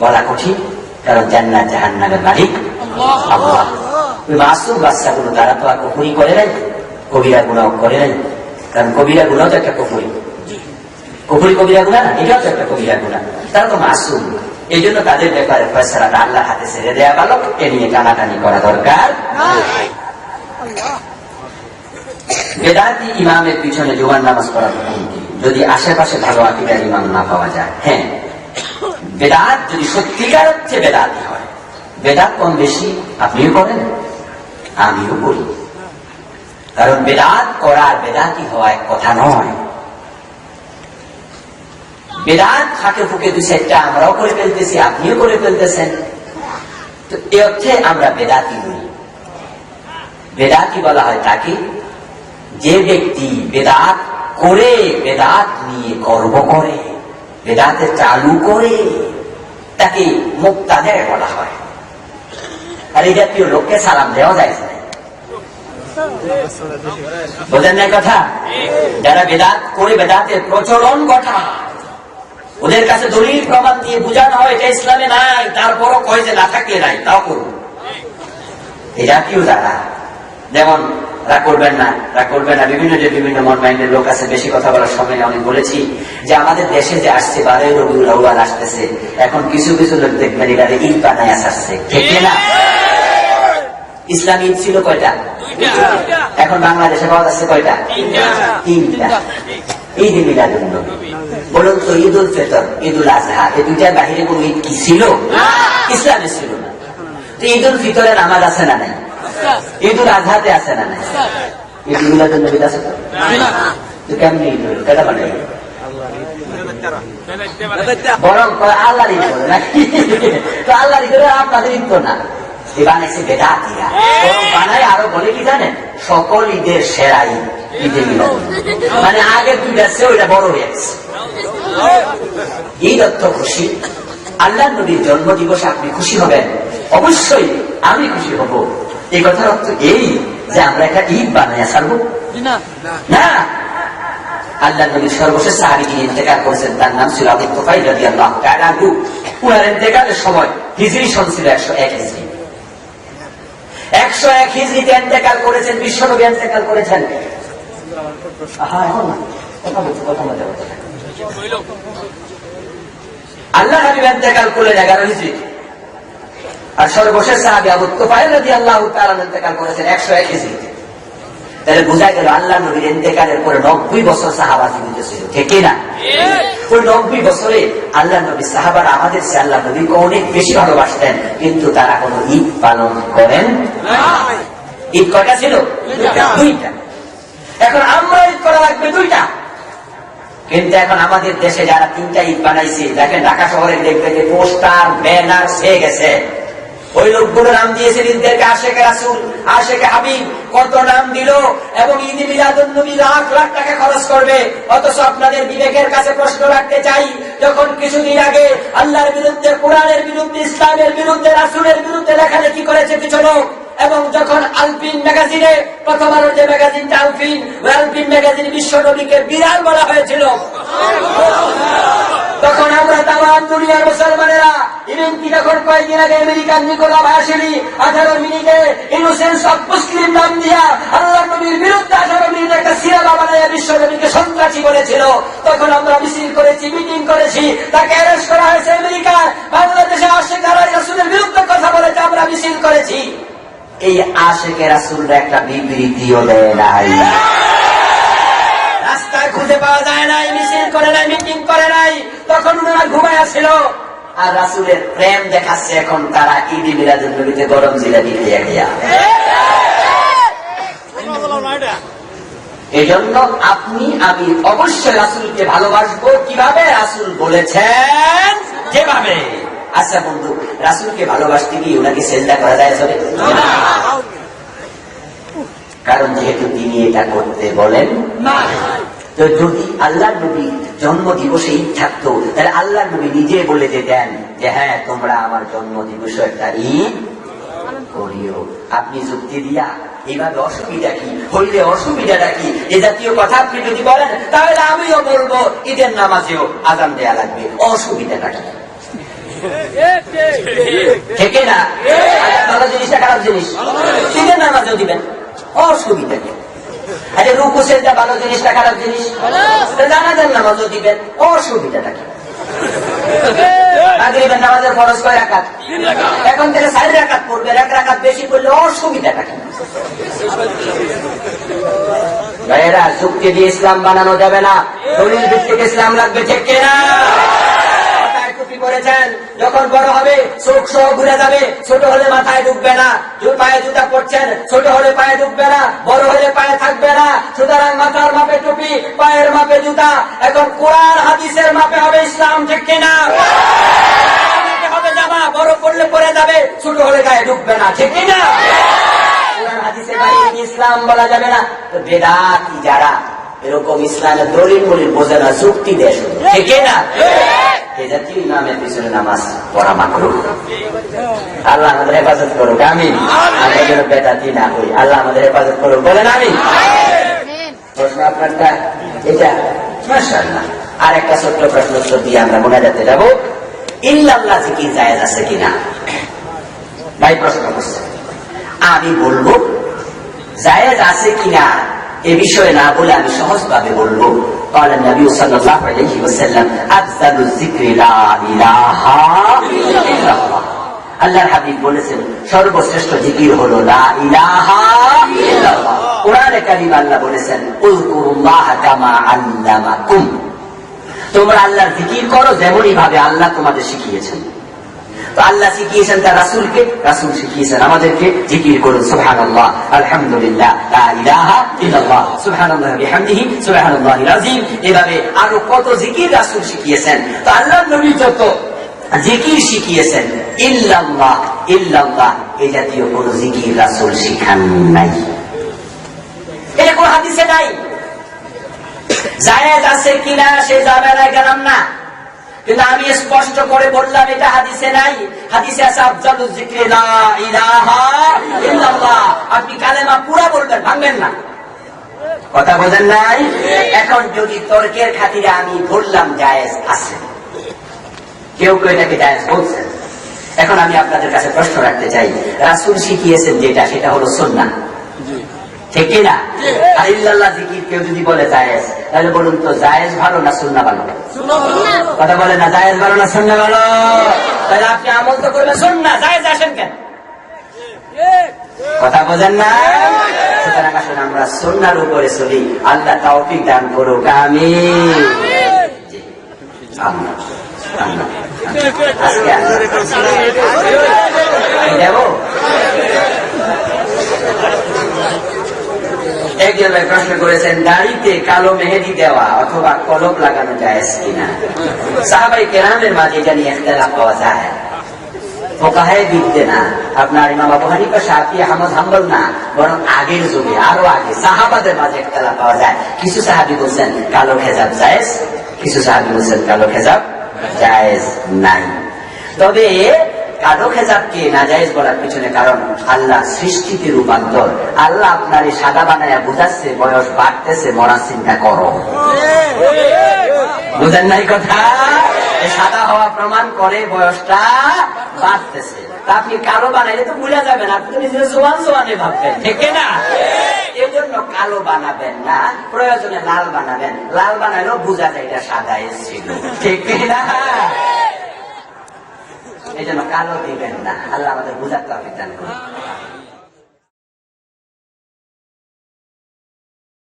Speaker 2: বলা কঠিন, কারণ জান্নাত জাহান্নামের মালিক আল্লাহ। ওই মাসুম বাচ্চাগুলো তারা তো আর কুফরি করে নাই, কবিরা গুনাহ করে নাই। কারণ কবিরা গুনাহ তো একটা কুফরি, কুফরি কবিরা গুনাহ না, এটাও তো একটা কবিরা গুনাহ। তারা তো মাসুম, এই জন্য তাদের ব্যাপারে ফয়সালাটা আল্লাহর হাতে ছেড়ে দেয়া ভালো। এ নিয়ে টানাটানি করা দরকার। বেদাতি ইমামের পিছনে জুমার নামাজ পড়ার হুকুম কি? যদি আশেপাশে ভালো আকীদার ইমাম না পাওয়া যায়। হ্যাঁ, বেদাত যদি সত্যিকার হচ্ছে বেদাতি হয়, বেদাত কম বেশি আপনিও করেন আমিও করি, কারণ বেদাত করার বেদাতি হওয়া এক কথা নয়। বেদাত ফাঁকে ফুঁকে দু চারটা আমরাও করে ফেলতেছি, আপনিও করে ফেলতেছেন, তো এ অর্থে আমরা বেদাতি বলি। বেদাতি বলা হয় তাকে যে ব্যক্তি বেদাত করে বেদাত নিয়ে গর্ব করে, বেদাতে চালু করে, তাকে মুক্তাদের বলা হয়। আর এই জাতীয় লোককে সালাম দেওয়া যায় না। বোঝেন না কথা? যারা বেদাত করে বেদাতের প্রচলন ঘটায়, ওদের কাছে দলিল প্রমাণ দিয়ে বোঝানো হয় এটা ইসলামে নাই, তারপরও কয় যে না থাকলে নাই, তাও করুন। এই জাতীয় যারা, যেমন রাগ করবেন না, রাগ করবেন না, বিভিন্ন মন মাইন্ডের লোক আছে। বেশি কথা বলার সময় আমি বলেছি যে আমাদের দেশে যে আসছে 12 রবিউল আউয়াল আসতেছে, এখন কিছু কিছু লোক দেখবেন এটারে ঈদ বানায় আসছে, ঠিক না? ইসলামী ঈদ ছিল কয়টা? এখন বাংলাদেশে পাওয়া যাচ্ছে কয়টা? 3টা। ঈদ মিলাদুন নবী, বলুন তো ঈদ উল ফিতর, ঈদ উল আজহা, এই দুইটার বাহিরে কোন ঈদ কি ছিল? ইসলামে ছিল না। তো ঈদ উল ফিতরে নামাজ আছে না নাই? ঈদ উল আজহাতে আছে না নাই? ঈদ মিলাদুন নবী আছে তো? কেমন ঈদ হল? কেটা মানে বরং আল্লাহর ঈদ বলে নাকি? তো আল্লাহর ঈদ আপনাদের ঈদ তো না, বানাইছে বেদাতিরা। বরং বানায় আরো বলে কি জানেন, সকল ঈদের সেরা ঈদ ঈদে মিলাদুন নবী। মানে আগে দুইটা আছে, ওইটা বড় হয়ে গেছে। ঈদ অর্থ খুশি। আল্লাহর নবীর জন্ম দিবসে আপনি খুশি হবেন, অবশ্যই আমি খুশি হব। এই কথার অর্থ এই যে আমরা একটা ঈদ বানাইয়া ছাড়বো না। আল্লাহ নবীর সর্বশেষ সাহাবী যিনি ইন্তেকাল করেছেন তার নাম ছিল আবু তুফাইল রাদিয়াল্লাহু তাআলা আনহু। উনার ইন্তেকালের সময় হিজরি সন ছিল 101 হিজরি। 101 হিজরিতে ইন্তেকাল করেছেন, বিশ্বনবী ইন্তেকাল করেছেন। আল্লাহ নবী ইন্তেকাল করলেন 11 হিজরি, আর সর্বশেষ সাহাবী আবু তুফাইল রাদিয়াল্লাহু তাআলা ইন্তেকাল করেছেন 101 হিজরিতে। তাহলে বোঝা গেল আল্লাহ নবীর ইন্তেকালের পরে 90 বছর সাহাবা জীবিত ছিল, ঠিক না? ওই 90 বছরে আল্লাহ নবী সাহাবারা আমাদের চেয়ে আল্লাহ নবীকে অনেক বেশি ভালোবাসতেন, কিন্তু তারা কোনো ঈদ পালন করেন না। ঈদ কয়টা ছিল? 2টা। এখন আমরা ঈদ করা লাগবে 2টা, কিন্তু এখন আমাদের দেশে যারা 3টা ঈদ বানাইছে, দেখেন ঢাকা শহরে দেখবে যে পোস্টার ব্যানার ছেয়ে গেছে। ওই লোকগুলো নাম দিয়েছে ঈদদেরকে আশেকে রাসূল, আশেকে হাবিব, কত নাম দিল, এবং ঈদ মিলাদুন নবী লাখ লাখ টাকা খরচ করবে। অথচ আপনাদের বিবেকের কাছে প্রশ্ন রাখতে চাই, যখন কিছুদিন আগে আল্লাহর বিরুদ্ধে, কোরআনের বিরুদ্ধে, ইসলামের বিরুদ্ধে, রাসূলের বিরুদ্ধে লেখালেখি করেছে কিছু লোক, এবং যখন আলপিন ম্যাগাজিনে, প্রথম আলোর যে ম্যাগাজিনটা আলপিন, ওই আলপিন ম্যাগাজিনে বিশ্ব নবীকে বিড়াল বলা হয়েছিল, তখন আমরা তামাম দুনিয়ার মুসলমানেরা, ইভেন্টি যখন কয়েকদিন আগে আমেরিকান নিকোলা ভাসিনি 18 মিনিটে ইনোসেন্স অফ মুসলিম নাম দিয়া আল্লাহ নবীর বিরুদ্ধে 18 মিনিট একটা সিনেমা বানায় বিশ্ব নবীকে সন্ত্রাসী বলেছিল, তখন আমরা মিছিল করেছি, মিটিং করেছি, তাকে অ্যারেস্ট করা হয়েছে আমেরিকায়। বাংলাদেশে আশেক যারা রাসূলের বিরুদ্ধে কথা বলেছে আমরা মিছিল করেছি। এই আশিকে রাসূলরা একটা বিবৃতিও দেয় নাই, রাস্তায় খুঁজে পাওয়া যায় নাই, মিছিল করে নাই, মিটিং করে নাই, তখন ওনারা ঘুমায় ছিল। আর রাসূলের প্রেম দেখাচ্ছে এখন তারা ঈদে মিলাদুন নবীতে গরম জিলাপি খেয়ে গিয়া। এই জন্য আপনি আমি অবশ্যই রাসূলকে ভালোবাসবো। কিভাবে? রাসূল বলেছেন যেভাবে। আচ্ছা বন্ধু, রাসূলকে ভালোবাসতে গিয়ে ওনাকে সেজদা করা যায় যাবে? কারণ যেহেতু তিনি এটা করতে বলেন না। তো যদি আল্লাহ নবী জন্ম দিবসে ঈদ থাকতো, তাহলে আল্লাহ নবী নিজে বলে যেতেন যে হ্যাঁ তোমরা আমার জন্ম দিবসে একটা ঈদ করিও। আপনি যুক্তি দিয়া এইভাবে অসুবিধা কি, হইলে অসুবিধাটা কি, এ জাতীয় কথা আপনি যদি বলেন, তাহলে আমিও বলবো ঈদের নামাজেও আযান দেয়া লাগবে। অসুবিধাটা কি? ঠিক না? ভালো জিনিসটা খারাপ জিনিস, ঈদের নামাজেও দিবেন, অসুবিধা কি? আরে রুকু সেজদা ভালো জিনিসটা খারাপ জিনিস, জানাজার নামাজও দিবেন, অসুবিধাটা কি? মাগরিবের নামাজের ফরজ কয় রাকাত? এখন থেকে 4 রাকাত পড়বে, 1 রাকাত বেশি পড়লে অসুবিধাটা কি? ভাইয়েরা, যুক্তি দিয়ে ইসলাম বানানো যাবে না, দলিল ভিত্তিক ইসলাম লাগবে। ঠিক কিনা? টুপি করেছেন, যখন বড় হবে চোখ সহ ঘুরে যাবে, ছোট হলে মাথায় ঢুকবে না। পায়ে জুতা পরছেন, ছোট হলে পায়ে ঢুকবে না, বড় হলে পায়ে থাকবে না। সুতরাং মাথার মাপে টুপি, পায়ের মাপে জুতা। এখন কোরআন হাদিসের মাপে হবে ইসলাম। ঠিক কিনা? হবে জামা, বড় পড়লে পরে যাবে, ছোট হলে গায়ে ঢুকবে না। ঠিক কিনা? কোরআন হাদিসের বাইরে ইসলাম বলা যাবে না। তো বেদাতি যারা এরকম ইসলামের দলিল মলিল বোঝে না, যুক্তি দেশ। ঠিক না? এই জাতীয় ইমামের পিছনে নামাজ পড়া মাকরুহ। আল্লাহ আমাদের হেফাজত করুক, আমিন। আমরা যেন বেদাতি না হই, আল্লাহ আমাদের হেফাজত করুক, বলেন আমিন। প্রশ্ন আপনারটা এটা? মাশাআল্লাহ। আর একটা ছোট্ট প্রশ্ন উত্তর দিয়ে আমরা মোনাজাতে যাব। ইল্লাল্লাহ জিকির জায়েজ আছে কিনা? ভাই প্রশ্ন করছে, আমি বলবো জায়েজ আছে কিনা এ বিষয়ে না বলে আমি সহজভাবে বলবো। قال النبي صلى الله عليه وسلم أفضل الذكر لا إله إلا الله। আল্লাহর হাবিব বলেছেন সর্বশ্রেষ্ঠ জিকির হলো লা ইলাহা ইল্লাল্লাহ। কোরআনে কারীম আল্লাহ বলেছেন উযকুরুল্লাহ কামা আল্লামাকুম, তোমরা আল্লাহর জিকির করো যেমনই ভাবে আল্লাহ তোমাদের শিখিয়েছেন। তো আল্লাহ শিখিয়েছেন তার রাসূলকে, রাসূল শিখিয়েছেন আমাদেরকে। জিকির করুন সুবহানাল্লাহ, আলহামদুলিল্লাহ, লা ইলাহা ইল্লাল্লাহ, সুবহানাল্লাহি ওয়া বিহামদিহি, সুবহানাল্লাহিল আযীম। এভাবে আরো কত জিকির রাসূল শিখিয়েছেন। তো আল্লাহর নবী যত জিকির শিখিয়েছেন, ইল্লাল্লাহ ইল্লাল্লাহ এই জাতীয় কোন জিকির রাসূল শিখান নাই। এটা কোন হাদিসে নাই। জায়েজ আছে কিনা সে জাবেলায় গেলাম না, কিন্তু আমি স্পষ্ট করে বললাম এটা হাদিসে নাই। হাদিসে আছে আফজালুজ যিকরি লা ইলাহা ইল্লাল্লাহ। আপনি কালেমা পুরো বলবেন, ভাঙবেন না। কথা বোঝেন নাই? এখন যদি তর্কের খাতিরে আমি বললাম জায়েজ আছে, কেউ কেউ এটাকে জায়েজ বলছেন, এখন আমি আপনাদের কাছে প্রশ্ন রাখতে চাই, রাসূল শিখিয়েছেন যেটা সেটা হলো সুন্নাহ, ঠিক কিনা? আর ইল্লাল্লাহ জিকির কেউ যদি বলে জায়েজ, তাহলে বলুন তো জায়েজ ভালো না সুন্নাহ ভালো? কথা বলে না, জায়েজ ভালো না সুন্নাহ ভালো? তাহলে আপনি আমল তো করবেন সুন্নাহ, জায়েজ আসেন কেন? কথা বোঝেন না? সুতরাং আসলে আমরা সুন্নাহর উপরে চলি। আল্লাহ তৌফিক দান করুক, আমিন। আজকে দেব একজন ভাই প্রশ্ন করেছেন, দাড়িতে কালো মেহেদি দেওয়া অথবা কলম লাগানো জায়েজ কিনা? সাহাবায়ে কেরামের মাঝে এটা নিয়ে ইখতিলাফ পাওয়া যায়। ফুকাহায়ে বিদতে না, আপনার ইমাম আবু হানিফা, শাফিঈ, আহমদ, হাম্বল না, বরং আগের যুগে আরো আগে সাহাবাদের মাঝে ইখতিলাফ পাওয়া যায়। কিছু সাহাবী বলছেন কালো খেজাব জায়েজ, কিছু সাহাবী বলছেন কালো খেজাব জায়েজ নাই। তবে কালো খেজাবকে নাজায়েজ বলার পিছনে কারণ আল্লাহ সৃষ্টিতে রূপান্তর। আল্লাহ আপনার এই সাদা বানায়া বুঝাচ্ছে বয়স বাড়তেছে, মরার চিন্তা করো। বুঝেন নাই কথা? সাদা হওয়া প্রমাণ করে বয়সটা বাড়তেছে। আপনি কালো বানাইলে তো ভুলে যাবেন, আপনি তো নিজের জোয়ান জোয়ানে ভাববেন, ঠিক না? এই জন্য কালো বানাবেন না, প্রয়োজনে লাল বানাবেন। লাল বানাইলেও বোঝা যায় এটা সাদা এসেছিল, ঠিক না? এই জন্য কালো দিবেন না। আল্লাহ আমাদের বুঝার তৌফিক দান করুন।